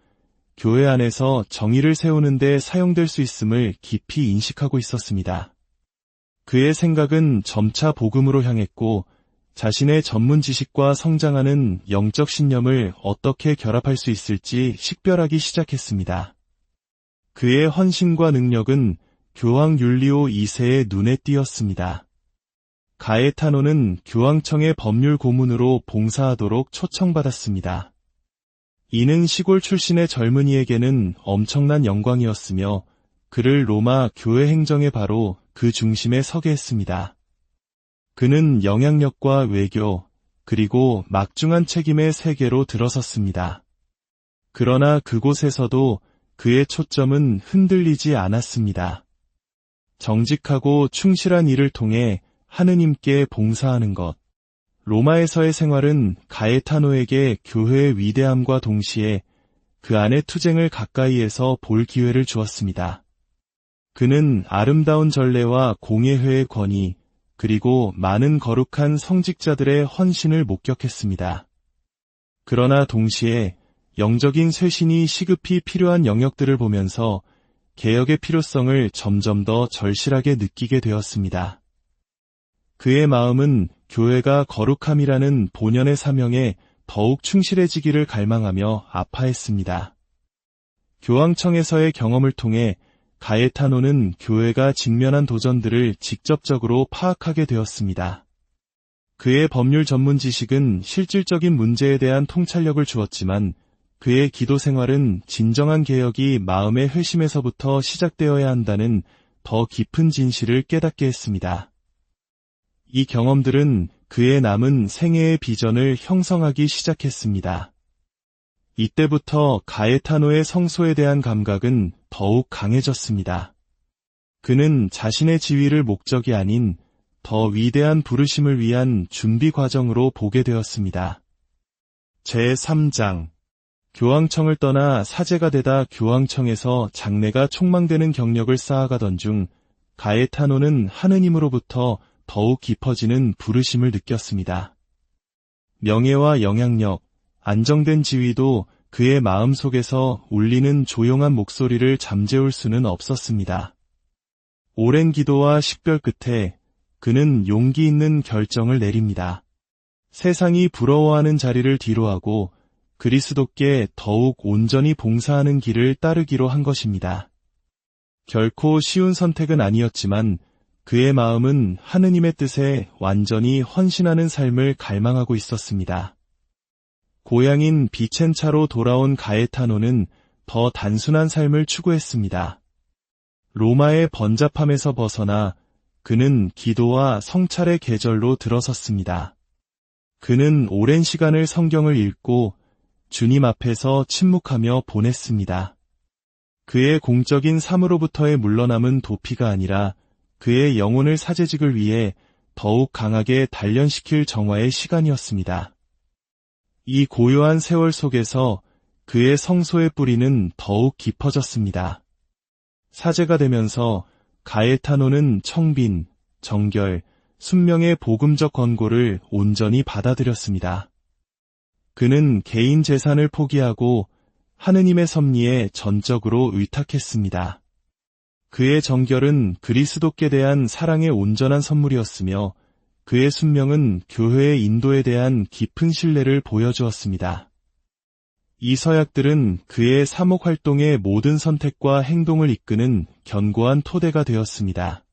교회 안에서 정의를 세우는 데 사용될 수 있음을 깊이 인식하고 있었습니다. 그의 생각은 점차 복음으로 향했고 자신의 전문 지식과 성장하는 영적 신념을 어떻게 결합할 수 있을지 식별하기 시작했습니다. 그의 헌신과 능력은 교황 율리오 2세의 눈에 띄었습니다. 가에타노는 교황청의 법률 고문으로 봉사하도록 초청받았습니다. 이는 시골 출신의 젊은이에게는 엄청난 영광이었으며 그를 로마 교회 행정의 바로 그 중심에 서게 했습니다. 그는 영향력과 외교, 그리고 막중한 책임의 세계로 들어섰습니다. 그러나 그곳에서도 그의 초점은 흔들리지 않았습니다. 정직하고 충실한 일을 통해 하느님께 봉사하는 것. 로마에서의 생활은 가에타노에게 교회의 위대함과 동시에 그 안의 투쟁을 가까이에서 볼 기회를 주었습니다. 그는 아름다운 전례와 공예회의 권위, 그리고 많은 거룩한 성직자들의 헌신을 목격했습니다. 그러나 동시에 영적인 쇄신이 시급히 필요한 영역들을 보면서 개혁의 필요성을 점점 더 절실하게 느끼게 되었습니다. 그의 마음은 교회가 거룩함이라는 본연의 사명에 더욱 충실해지기를 갈망하며 아파했습니다. 교황청에서의 경험을 통해 가에타노는 교회가 직면한 도전들을 직접적으로 파악하게 되었습니다. 그의 법률 전문 지식은 실질적인 문제에 대한 통찰력을 주었지만 그의 기도 생활은 진정한 개혁이 마음의 회심에서부터 시작되어야 한다는 더 깊은 진실을 깨닫게 했습니다. 이 경험들은 그의 남은 생애의 비전을 형성하기 시작했습니다. 이때부터 가에타노의 성소에 대한 감각은 더욱 강해졌습니다. 그는 자신의 지위를 목적이 아닌 더 위대한 부르심을 위한 준비 과정으로 보게 되었습니다. 제3장 교황청을 떠나 사제가 되다 교황청에서 장래가 촉망되는 경력을 쌓아가던 중 가에타노는 하느님으로부터 더욱 깊어지는 부르심을 느꼈습니다. 명예와 영향력, 안정된 지위도 그의 마음속에서 울리는 조용한 목소리를 잠재울 수는 없었습니다. 오랜 기도와 식별 끝에 그는 용기 있는 결정을 내립니다. 세상이 부러워하는 자리를 뒤로하고 그리스도께 더욱 온전히 봉사하는 길을 따르기로 한 것입니다. 결코 쉬운 선택은 아니었지만 그의 마음은 하느님의 뜻에 완전히 헌신하는 삶을 갈망하고 있었습니다. 고향인 비첸차로 돌아온 가에타노는 더 단순한 삶을 추구했습니다. 로마의 번잡함에서 벗어나 그는 기도와 성찰의 계절로 들어섰습니다. 그는 오랜 시간을 성경을 읽고 주님 앞에서 침묵하며 보냈습니다. 그의 공적인 삶으로부터의 물러남은 도피가 아니라 그의 영혼을 사제직을 위해 더욱 강하게 단련시킬 정화의 시간이었습니다. 이 고요한 세월 속에서 그의 성소의 뿌리는 더욱 깊어졌습니다. 사제가 되면서 가에타노는 청빈, 정결, 순명의 복음적 권고를 온전히 받아들였습니다. 그는 개인 재산을 포기하고 하느님의 섭리에 전적으로 의탁했습니다. 그의 정결은 그리스도께 대한 사랑의 온전한 선물이었으며 그의 순명은 교회의 인도에 대한 깊은 신뢰를 보여주었습니다. 이 서약들은 그의 사목활동의 모든 선택과 행동을 이끄는 견고한 토대가 되었습니다.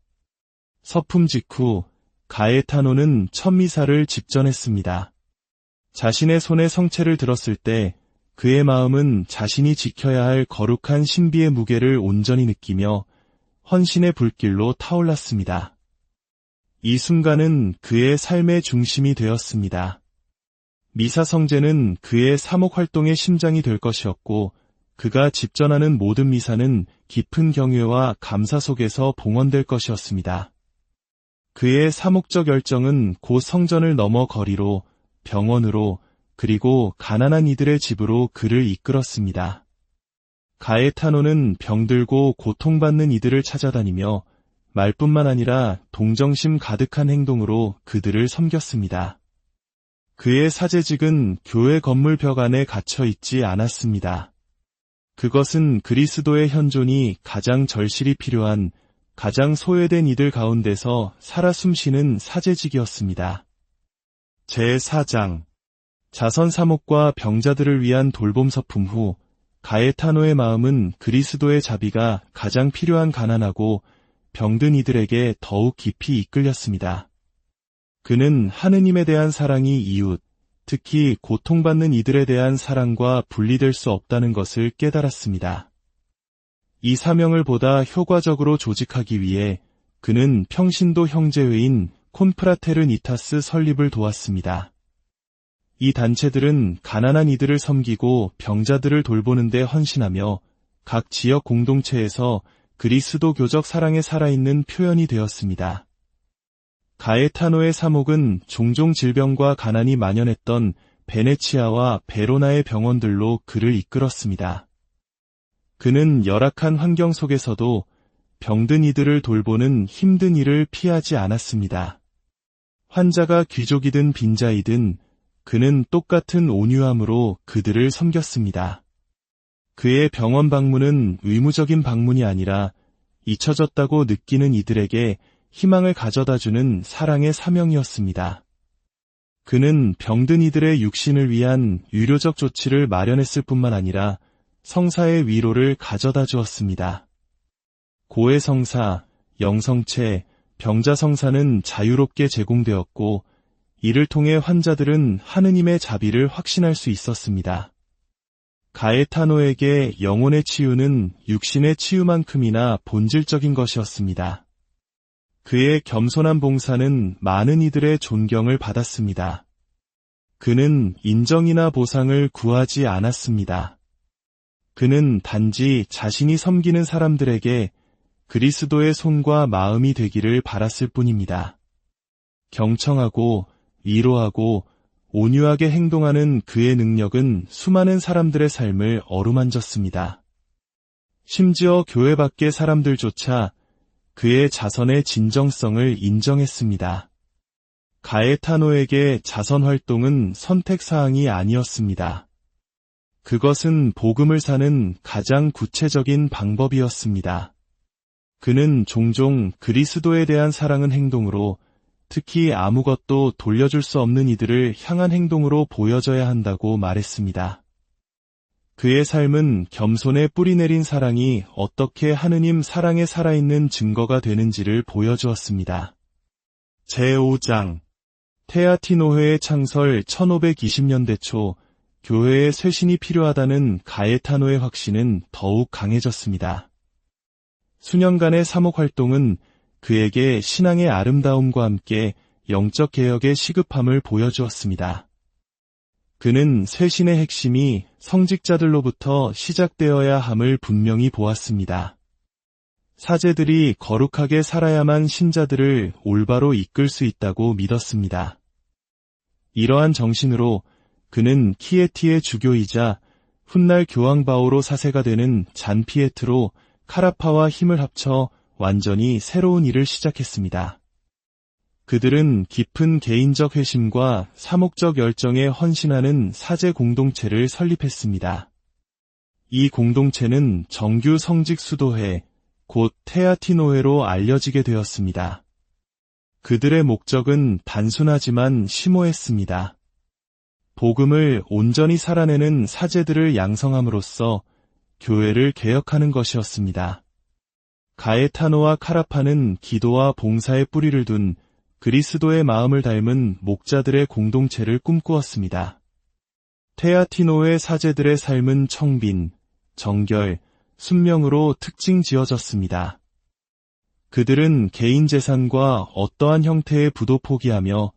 서품 직후 가에타노는 첫 미사를 집전했습니다. 자신의 손에 성체를 들었을 때 그의 마음은 자신이 지켜야 할 거룩한 신비의 무게를 온전히 느끼며 헌신의 불길로 타올랐습니다. 이 순간은 그의 삶의 중심이 되었습니다. 미사 성제는 그의 사목 활동의 심장이 될 것이었고, 그가 집전하는 모든 미사는 깊은 경외와 감사 속에서 봉헌될 것이었습니다. 그의 사목적 열정은 곧 성전을 넘어 거리로, 병원으로, 그리고 가난한 이들의 집으로 그를 이끌었습니다. 가에타노는 병들고 고통받는 이들을 찾아다니며 말뿐만 아니라 동정심 가득한 행동으로 그들을 섬겼습니다. 그의 사제직은 교회 건물 벽 안에 갇혀 있지 않았습니다. 그것은 그리스도의 현존이 가장 절실히 필요한, 가장 소외된 이들 가운데서 살아 숨쉬는 사제직이었습니다. 제4장 자선 사목과 병자들을 위한 돌봄 서품 후 가에타노의 마음은 그리스도의 자비가 가장 필요한 가난하고 병든 이들에게 더욱 깊이 이끌렸습니다. 그는 하느님에 대한 사랑이 이웃, 특히 고통받는 이들에 대한 사랑과 분리될 수 없다는 것을 깨달았습니다. 이 사명을 보다 효과적으로 조직하기 위해 그는 평신도 형제회인 콘프라테르니타스 설립을 도왔습니다. 이 단체들은 가난한 이들을 섬기고 병자들을 돌보는 데 헌신하며 각 지역 공동체에서 그리스도교적 사랑에 살아있는 표현이 되었습니다. 가에타노의 사목은 종종 질병과 가난이 만연했던 베네치아와 베로나의 병원들로 그를 이끌었습니다. 그는 열악한 환경 속에서도 병든 이들을 돌보는 힘든 일을 피하지 않았습니다. 환자가 귀족이든 빈자이든 그는 똑같은 온유함으로 그들을 섬겼습니다. 그의 병원 방문은 의무적인 방문이 아니라 잊혀졌다고 느끼는 이들에게 희망을 가져다주는 사랑의 사명이었습니다. 그는 병든 이들의 육신을 위한 의료적 조치를 마련했을 뿐만 아니라 성사의 위로를 가져다 주었습니다. 고해성사, 영성체, 병자성사는 자유롭게 제공되었고 이를 통해 환자들은 하느님의 자비를 확신할 수 있었습니다. 가에타노에게 영혼의 치유는 육신의 치유만큼이나 본질적인 것이었습니다. 그의 겸손한 봉사는 많은 이들의 존경을 받았습니다. 그는 인정이나 보상을 구하지 않았습니다. 그는 단지 자신이 섬기는 사람들에게 그리스도의 손과 마음이 되기를 바랐을 뿐입니다. 경청하고 위로하고 온유하게 행동하는 그의 능력은 수많은 사람들의 삶을 어루만졌습니다. 심지어 교회 밖의 사람들조차 그의 자선의 진정성을 인정했습니다. 가에타노에게 자선 활동은 선택사항이 아니었습니다. 그것은 복음을 사는 가장 구체적인 방법이었습니다. 그는 종종 그리스도에 대한 사랑은 행동으로, 특히 아무것도 돌려줄 수 없는 이들을 향한 행동으로 보여져야 한다고 말했습니다. 그의 삶은 겸손에 뿌리내린 사랑이 어떻게 하느님 사랑에 살아있는 증거가 되는지를 보여주었습니다. 제5장 테아티노회의 창설 1520년대 초 교회의 쇄신이 필요하다는 가에타노의 확신은 더욱 강해졌습니다. 수년간의 사목 활동은 그에게 신앙의 아름다움과 함께 영적 개혁의 시급함을 보여주었습니다. 그는 쇄신의 핵심이 성직자들로부터 시작되어야 함을 분명히 보았습니다. 사제들이 거룩하게 살아야만 신자들을 올바로 이끌 수 있다고 믿었습니다. 이러한 정신으로 그는 키에티의 주교이자 훗날 교황 바오로 사세가 되는 잔 피에트로 카라파와 힘을 합쳐 완전히 새로운 일을 시작했습니다. 그들은 깊은 개인적 회심과 사목적 열정에 헌신하는 사제 공동체를 설립했습니다. 이 공동체는 정규 성직 수도회, 곧 테아티노회로 알려지게 되었습니다. 그들의 목적은 단순하지만 심오했습니다. 복음을 온전히 살아내는 사제들을 양성함으로써 교회를 개혁하는 것이었습니다. 가에타노와 카라파는 기도와 봉사의 뿌리를 둔 그리스도의 마음을 닮은 목자들의 공동체를 꿈꾸었습니다. 테아티노의 사제들의 삶은 청빈, 정결, 순명으로 특징 지어졌습니다. 그들은 개인 재산과 어떠한 형태의 부도 포기하며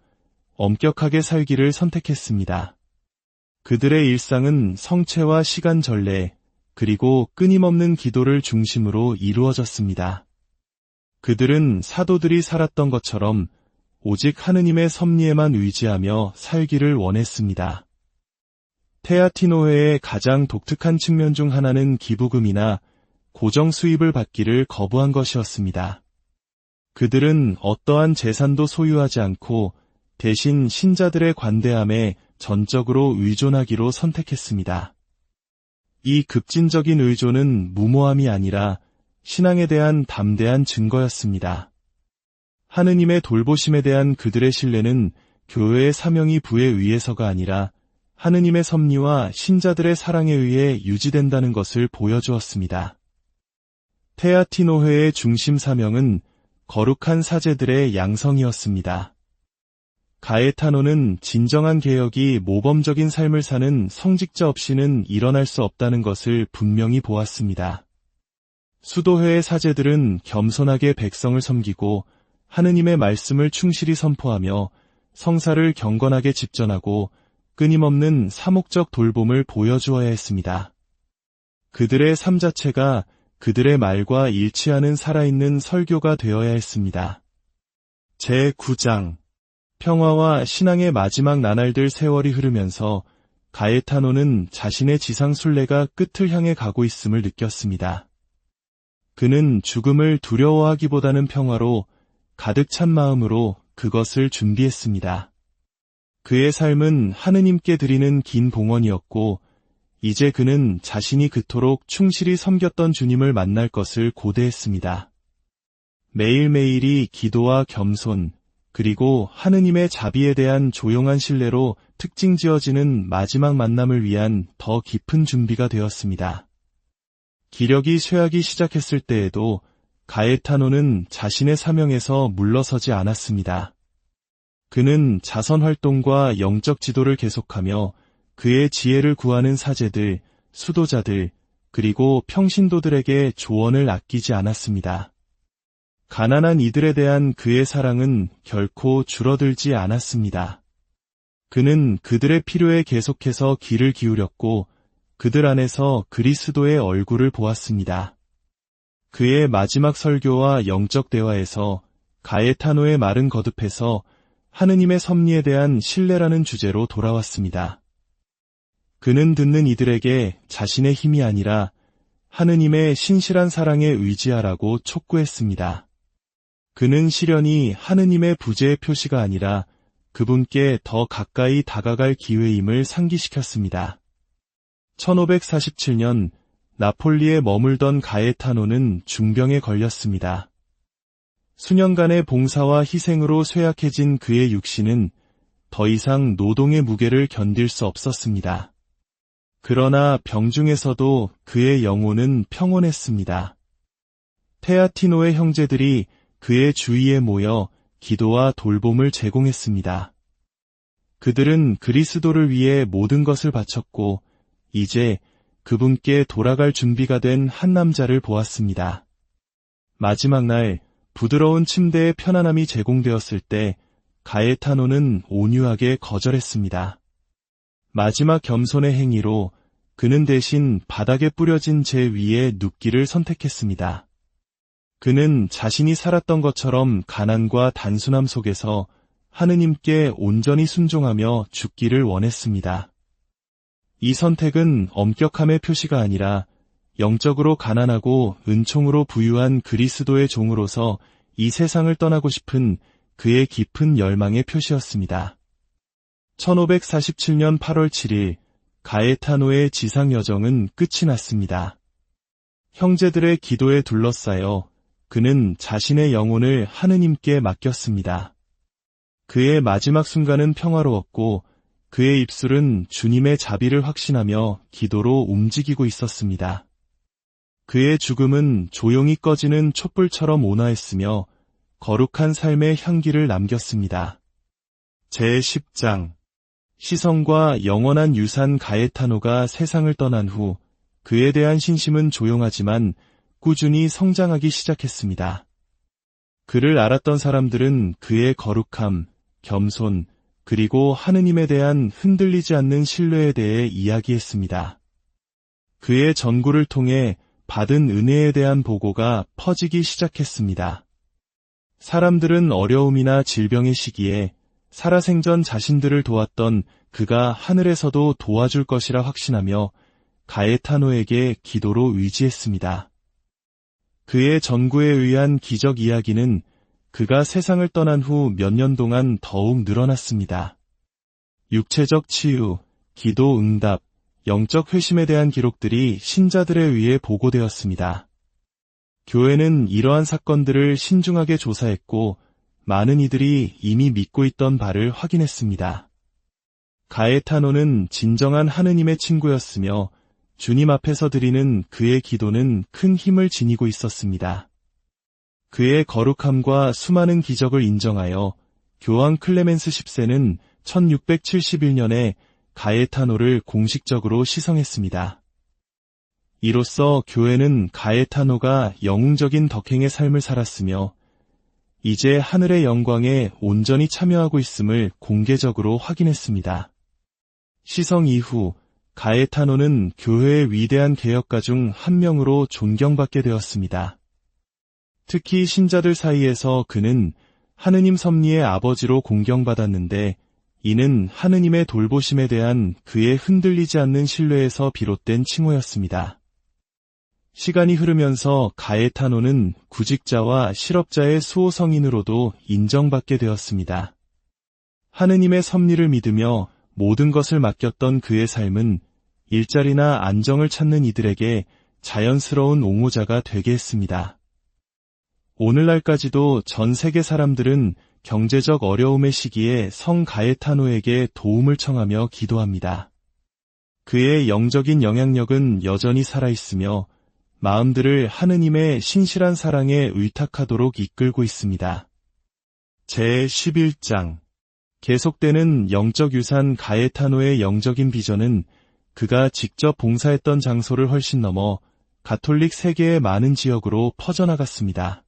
엄격하게 살기를 선택했습니다. 그들의 일상은 성체와 시간 전례, 그리고 끊임없는 기도를 중심으로 이루어졌습니다. 그들은 사도들이 살았던 것처럼 오직 하느님의 섭리에만 의지하며 살기를 원했습니다. 테아티노회의 가장 독특한 측면 중 하나는 기부금이나 고정 수입을 받기를 거부한 것이었습니다. 그들은 어떠한 재산도 소유하지 않고 대신 신자들의 관대함에 전적으로 의존하기로 선택했습니다. 이 급진적인 의존은 무모함이 아니라 신앙에 대한 담대한 증거였습니다. 하느님의 돌보심에 대한 그들의 신뢰는 교회의 사명이 부에 의해서가 아니라 하느님의 섭리와 신자들의 사랑에 의해 유지된다는 것을 보여주었습니다. 테아티노회의 중심 사명은 거룩한 사제들의 양성이었습니다. 가에타노는 진정한 개혁이 모범적인 삶을 사는 성직자 없이는 일어날 수 없다는 것을 분명히 보았습니다. 수도회의 사제들은 겸손하게 백성을 섬기고 하느님의 말씀을 충실히 선포하며 성사를 경건하게 집전하고 끊임없는 사목적 돌봄을 보여주어야 했습니다. 그들의 삶 자체가 그들의 말과 일치하는 살아있는 설교가 되어야 했습니다. 제9장 평화와 신앙의 마지막 나날들 세월이 흐르면서 가에타노는 자신의 지상 순례가 끝을 향해 가고 있음을 느꼈습니다. 그는 죽음을 두려워하기보다는 평화로 가득 찬 마음으로 그것을 준비했습니다. 그의 삶은 하느님께 드리는 긴 봉헌이었고 이제 그는 자신이 그토록 충실히 섬겼던 주님을 만날 것을 고대했습니다. 매일매일이 기도와 겸손, 그리고 하느님의 자비에 대한 조용한 신뢰로 특징 지어지는 마지막 만남을 위한 더 깊은 준비가 되었습니다. 기력이 쇠하기 시작했을 때에도 가에타노는 자신의 사명에서 물러서지 않았습니다. 그는 자선 활동과 영적 지도를 계속하며 그의 지혜를 구하는 사제들, 수도자들, 그리고 평신도들에게 조언을 아끼지 않았습니다. 가난한 이들에 대한 그의 사랑은 결코 줄어들지 않았습니다. 그는 그들의 필요에 계속해서 귀를 기울였고 그들 안에서 그리스도의 얼굴을 보았습니다. 그의 마지막 설교와 영적 대화에서 가에타노의 말은 거듭해서 하느님의 섭리에 대한 신뢰라는 주제로 돌아왔습니다. 그는 듣는 이들에게 자신의 힘이 아니라 하느님의 신실한 사랑에 의지하라고 촉구했습니다. 그는 실현이 하느님의 부재의 표시가 아니라 그분께 더 가까이 다가갈 기회임을 상기시켰습니다. 1547년 나폴리에 머물던 가에타노는 중병에 걸렸습니다. 수년간의 봉사와 희생으로 쇠약해진 그의 육신은 더 이상 노동의 무게를 견딜 수 없었습니다. 그러나 병중에서도 그의 영혼은 평온했습니다. 테아티노의 형제들이 그의 주위에 모여 기도와 돌봄을 제공했습니다. 그들은 그리스도를 위해 모든 것을 바쳤고 이제 그분께 돌아갈 준비가 된 한 남자를 보았습니다. 마지막 날 부드러운 침대에 편안함이 제공되었을 때 가에타노는 온유하게 거절했습니다. 마지막 겸손의 행위로 그는 대신 바닥에 뿌려진 재 위에 눕기를 선택했습니다. 그는 자신이 살았던 것처럼 가난과 단순함 속에서 하느님께 온전히 순종하며 죽기를 원했습니다. 이 선택은 엄격함의 표시가 아니라 영적으로 가난하고 은총으로 부유한 그리스도의 종으로서 이 세상을 떠나고 싶은 그의 깊은 열망의 표시였습니다. 1547년 8월 7일 가에타노의 지상 여정은 끝이 났습니다. 형제들의 기도에 둘러싸여 그는 자신의 영혼을 하느님께 맡겼습니다. 그의 마지막 순간은 평화로웠고 그의 입술은 주님의 자비를 확신하며 기도로 움직이고 있었습니다. 그의 죽음은 조용히 꺼지는 촛불처럼 온화했으며 거룩한 삶의 향기를 남겼습니다. 제10장 시성과 영원한 유산 가에타노가 세상을 떠난 후 그에 대한 신심은 조용하지만 꾸준히 성장하기 시작했습니다. 그를 알았던 사람들은 그의 거룩함, 겸손, 그리고 하느님에 대한 흔들리지 않는 신뢰에 대해 이야기했습니다. 그의 전구를 통해 받은 은혜에 대한 보고가 퍼지기 시작했습니다. 사람들은 어려움이나 질병의 시기에 살아생전 자신들을 도왔던 그가 하늘에서도 도와줄 것이라 확신하며 가에타노에게 기도로 의지했습니다. 그의 전구에 의한 기적 이야기는 그가 세상을 떠난 후 몇 년 동안 더욱 늘어났습니다. 육체적 치유, 기도 응답, 영적 회심에 대한 기록들이 신자들에 의해 보고되었습니다. 교회는 이러한 사건들을 신중하게 조사했고 많은 이들이 이미 믿고 있던 바를 확인했습니다. 가에타노는 진정한 하느님의 친구였으며 주님 앞에서 드리는 그의 기도는 큰 힘을 지니고 있었습니다. 그의 거룩함과 수많은 기적을 인정하여 교황 클레멘스 10세는 1671년에 가에타노를 공식적으로 시성했습니다. 이로써 교회는 가에타노가 영웅적인 덕행의 삶을 살았으며 이제 하늘의 영광에 온전히 참여하고 있음을 공개적으로 확인했습니다. 시성 이후 가에타노는 교회의 위대한 개혁가 중 한 명으로 존경받게 되었습니다. 특히 신자들 사이에서 그는 하느님 섭리의 아버지로 공경받았는데 이는 하느님의 돌보심에 대한 그의 흔들리지 않는 신뢰에서 비롯된 칭호였습니다. 시간이 흐르면서 가에타노는 구직자와 실업자의 수호성인으로도 인정받게 되었습니다. 하느님의 섭리를 믿으며 모든 것을 맡겼던 그의 삶은 일자리나 안정을 찾는 이들에게 자연스러운 옹호자가 되게 했습니다. 오늘날까지도 전 세계 사람들은 경제적 어려움의 시기에 성 가에타노에게 도움을 청하며 기도합니다. 그의 영적인 영향력은 여전히 살아있으며 마음들을 하느님의 신실한 사랑에 의탁하도록 이끌고 있습니다. 제11장 계속되는 영적 유산 가에타노의 영적인 비전은 그가 직접 봉사했던 장소를 훨씬 넘어 가톨릭 세계의 많은 지역으로 퍼져나갔습니다.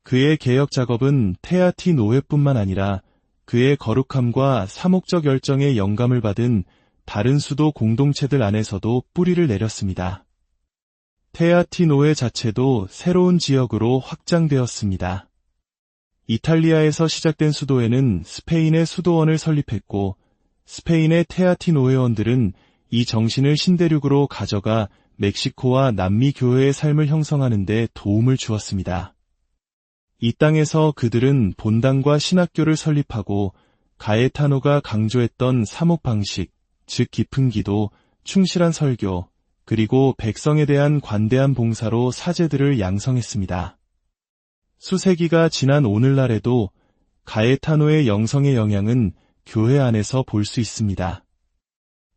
그의 개혁 작업은 테아티 노회뿐만 아니라 그의 거룩함과 사목적 열정의 영감을 받은 다른 수도 공동체들 안에서도 뿌리를 내렸습니다. 테아티 노회 자체도 새로운 지역으로 확장되었습니다. 이탈리아에서 시작된 수도회는 스페인의 수도원을 설립했고 스페인의 테아티 노회원들은 이 정신을 신대륙으로 가져가 멕시코와 남미 교회의 삶을 형성하는 데 도움을 주었습니다. 이 땅에서 그들은 본당과 신학교를 설립하고 가에타노가 강조했던 사목 방식, 즉 깊은 기도, 충실한 설교, 그리고 백성에 대한 관대한 봉사로 사제들을 양성했습니다. 수세기가 지난 오늘날에도 가에타노의 영성의 영향은 교회 안에서 볼 수 있습니다.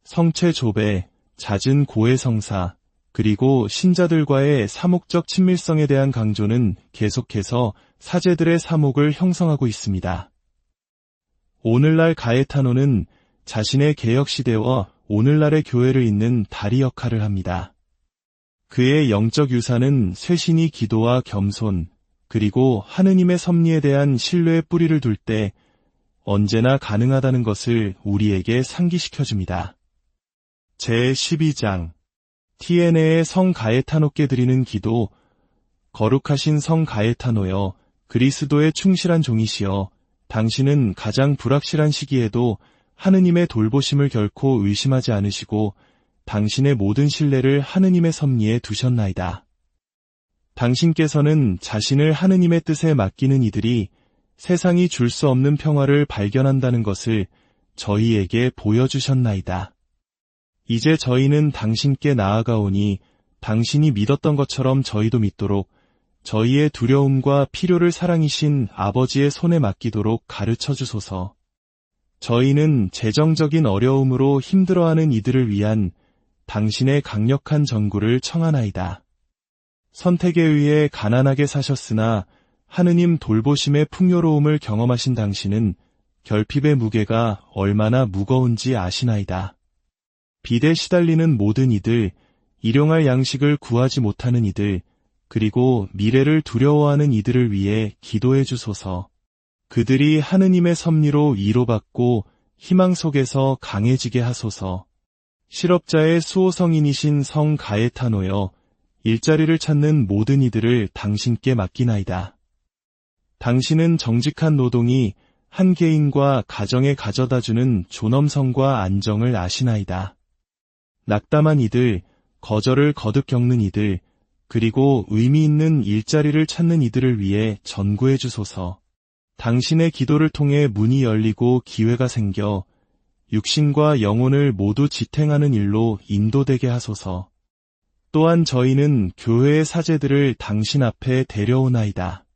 성체 조배, 잦은 고해 성사, 그리고 신자들과의 사목적 친밀성에 대한 강조는 계속해서 사제들의 사목을 형성하고 있습니다. 오늘날 가에타노는 자신의 개혁 시대와 오늘날의 교회를 잇는 다리 역할을 합니다. 그의 영적 유산은 쇄신이 기도와 겸손, 그리고 하느님의 섭리에 대한 신뢰의 뿌리를 둘 때 언제나 가능하다는 것을 우리에게 상기시켜줍니다. 제12장 TNA의 성 가에타노께 드리는 기도. 거룩하신 성 가에타노여, 그리스도의 충실한 종이시여, 당신은 가장 불확실한 시기에도 하느님의 돌보심을 결코 의심하지 않으시고 당신의 모든 신뢰를 하느님의 섭리에 두셨나이다. 당신께서는 자신을 하느님의 뜻에 맡기는 이들이 세상이 줄 수 없는 평화를 발견한다는 것을 저희에게 보여주셨나이다. 이제 저희는 당신께 나아가오니 당신이 믿었던 것처럼 저희도 믿도록 저희의 두려움과 필요를 사랑이신 아버지의 손에 맡기도록 가르쳐 주소서. 저희는 재정적인 어려움으로 힘들어하는 이들을 위한 당신의 강력한 전구를 청하나이다. 선택에 의해 가난하게 사셨으나 하느님 돌보심의 풍요로움을 경험하신 당신은 결핍의 무게가 얼마나 무거운지 아시나이다. 빚에 시달리는 모든 이들, 일용할 양식을 구하지 못하는 이들, 그리고 미래를 두려워하는 이들을 위해 기도해 주소서. 그들이 하느님의 섭리로 위로받고 희망 속에서 강해지게 하소서. 실업자의 수호성인이신 성 가에타노여, 일자리를 찾는 모든 이들을 당신께 맡기나이다. 당신은 정직한 노동이 한 개인과 가정에 가져다주는 존엄성과 안정을 아시나이다. 낙담한 이들, 거절을 거듭 겪는 이들, 그리고 의미 있는 일자리를 찾는 이들을 위해 전구해 주소서. 당신의 기도를 통해 문이 열리고 기회가 생겨 육신과 영혼을 모두 지탱하는 일로 인도되게 하소서. 또한 저희는 교회의 사제들을 당신 앞에 데려오나이다.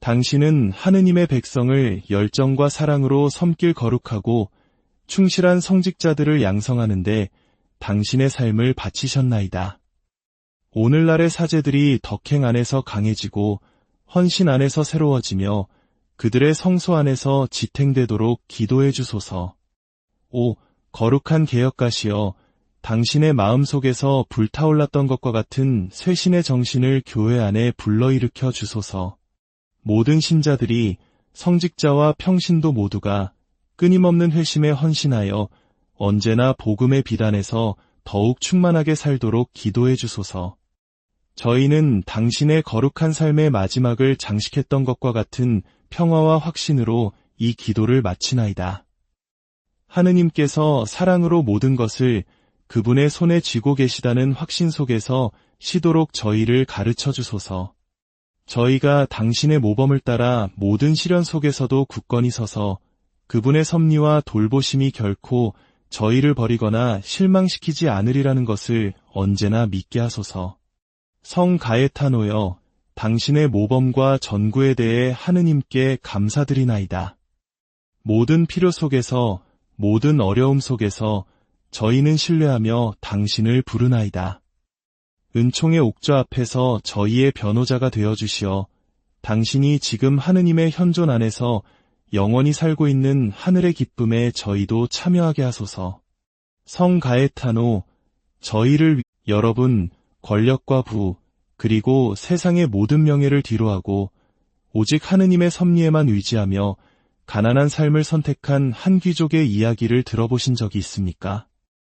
당신은 하느님의 백성을 열정과 사랑으로 섬길 거룩하고 충실한 성직자들을 양성하는데 당신의 삶을 바치셨나이다. 오늘날의 사제들이 덕행 안에서 강해지고 헌신 안에서 새로워지며 그들의 성소 안에서 지탱되도록 기도해 주소서. 오, 거룩한 개혁가시여, 당신의 마음속에서 불타올랐던 것과 같은 쇄신의 정신을 교회 안에 불러일으켜 주소서. 모든 신자들이 성직자와 평신도 모두가 끊임없는 회심에 헌신하여 언제나 복음의 비단에서 더욱 충만하게 살도록 기도해 주소서. 저희는 당신의 거룩한 삶의 마지막을 장식했던 것과 같은 평화와 확신으로 이 기도를 마치나이다. 하느님께서 사랑으로 모든 것을 그분의 손에 쥐고 계시다는 확신 속에서 쉬도록 저희를 가르쳐 주소서. 저희가 당신의 모범을 따라 모든 시련 속에서도 굳건히 서서 그분의 섭리와 돌보심이 결코 저희를 버리거나 실망시키지 않으리라는 것을 언제나 믿게 하소서. 성 가에타노여, 당신의 모범과 전구에 대해 하느님께 감사드리나이다. 모든 필요 속에서, 모든 어려움 속에서 저희는 신뢰하며 당신을 부르나이다. 은총의 옥좌 앞에서 저희의 변호자가 되어주시어 당신이 지금 하느님의 현존 안에서 영원히 살고 있는 하늘의 기쁨에 저희도 참여하게 하소서. 성 가에타노, 저희를 여러분, 권력과 부, 그리고 세상의 모든 명예를 뒤로하고 오직 하느님의 섭리에만 의지하며 가난한 삶을 선택한 한 귀족의 이야기를 들어보신 적이 있습니까?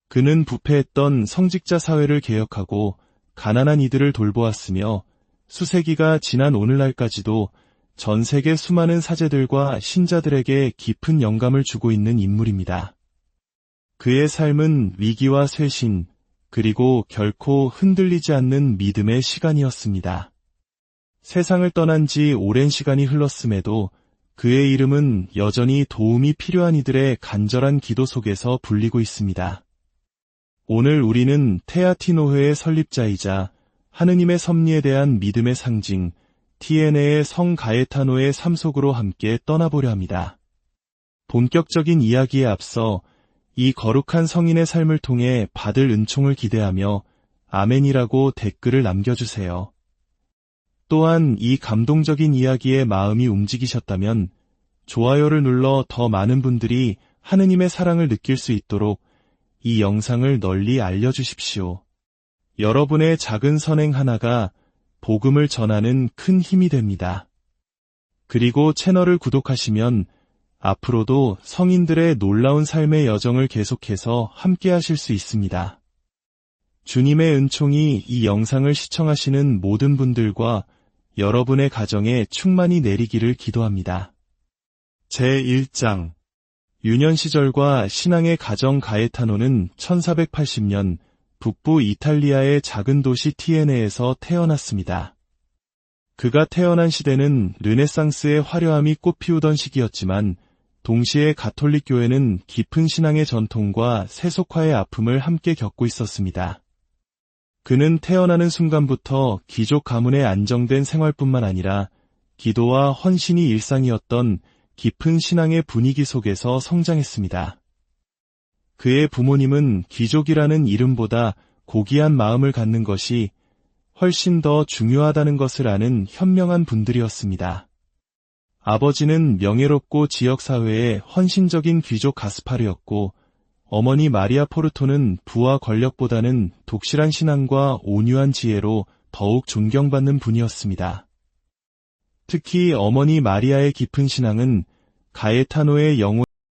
그는 부패했던 성직자 사회를 개혁하고 가난한 이들을 돌보았으며 수세기가 지난 오늘날까지도 전 세계 수많은 사제들과 신자들에게 깊은 영감을 주고 있는 인물입니다. 그의 삶은 위기와 쇄신, 그리고 결코 흔들리지 않는 믿음의 시간이었습니다. 세상을 떠난 지 오랜 시간이 흘렀음에도 그의 이름은 여전히 도움이 필요한 이들의 간절한 기도 속에서 불리고 있습니다. 오늘 우리는 테아티노회의 설립자이자 하느님의 섭리에 대한 믿음의 상징, TNA의 성 가에타노의 삶 속으로 함께 떠나보려 합니다. 본격적인 이야기에 앞서 이 거룩한 성인의 삶을 통해 받을 은총을 기대하며 아멘이라고 댓글을 남겨주세요. 또한 이 감동적인 이야기에 마음이 움직이셨다면 좋아요를 눌러 더 많은 분들이 하느님의 사랑을 느낄 수 있도록 이 영상을 널리 알려주십시오. 여러분의 작은 선행 하나가 복음을 전하는 큰 힘이 됩니다. 그리고 채널을 구독하시면 앞으로도 성인들의 놀라운 삶의 여정을 계속해서 함께 하실 수 있습니다. 주님의 은총이 이 영상을 시청하시는 모든 분들과 여러분의 가정에 충만히 내리기를 기도합니다. 제1장 유년 시절과 신앙의 가정 가에타노는 1480년 북부 이탈리아의 작은 도시 티에네에서 태어났습니다. 그가 태어난 시대는 르네상스의 화려함이 꽃피우던 시기였지만 동시에 가톨릭 교회는 깊은 신앙의 전통과 세속화의 아픔을 함께 겪고 있었습니다. 그는 태어나는 순간부터 귀족 가문의 안정된 생활뿐만 아니라 기도와 헌신이 일상이었던 깊은 신앙의 분위기 속에서 성장했습니다. 그의 부모님은 귀족이라는 이름보다 고귀한 마음을 갖는 것이 훨씬 더 중요하다는 것을 아는 현명한 분들이었습니다. 아버지는 명예롭고 지역사회에 헌신적인 귀족 가스파르였고, 어머니 마리아 포르토는 부와 권력보다는 독실한 신앙과 온유한 지혜로 더욱 존경받는 분이었습니다. 특히 어머니 마리아의 깊은 신앙은 가에타노의 영혼을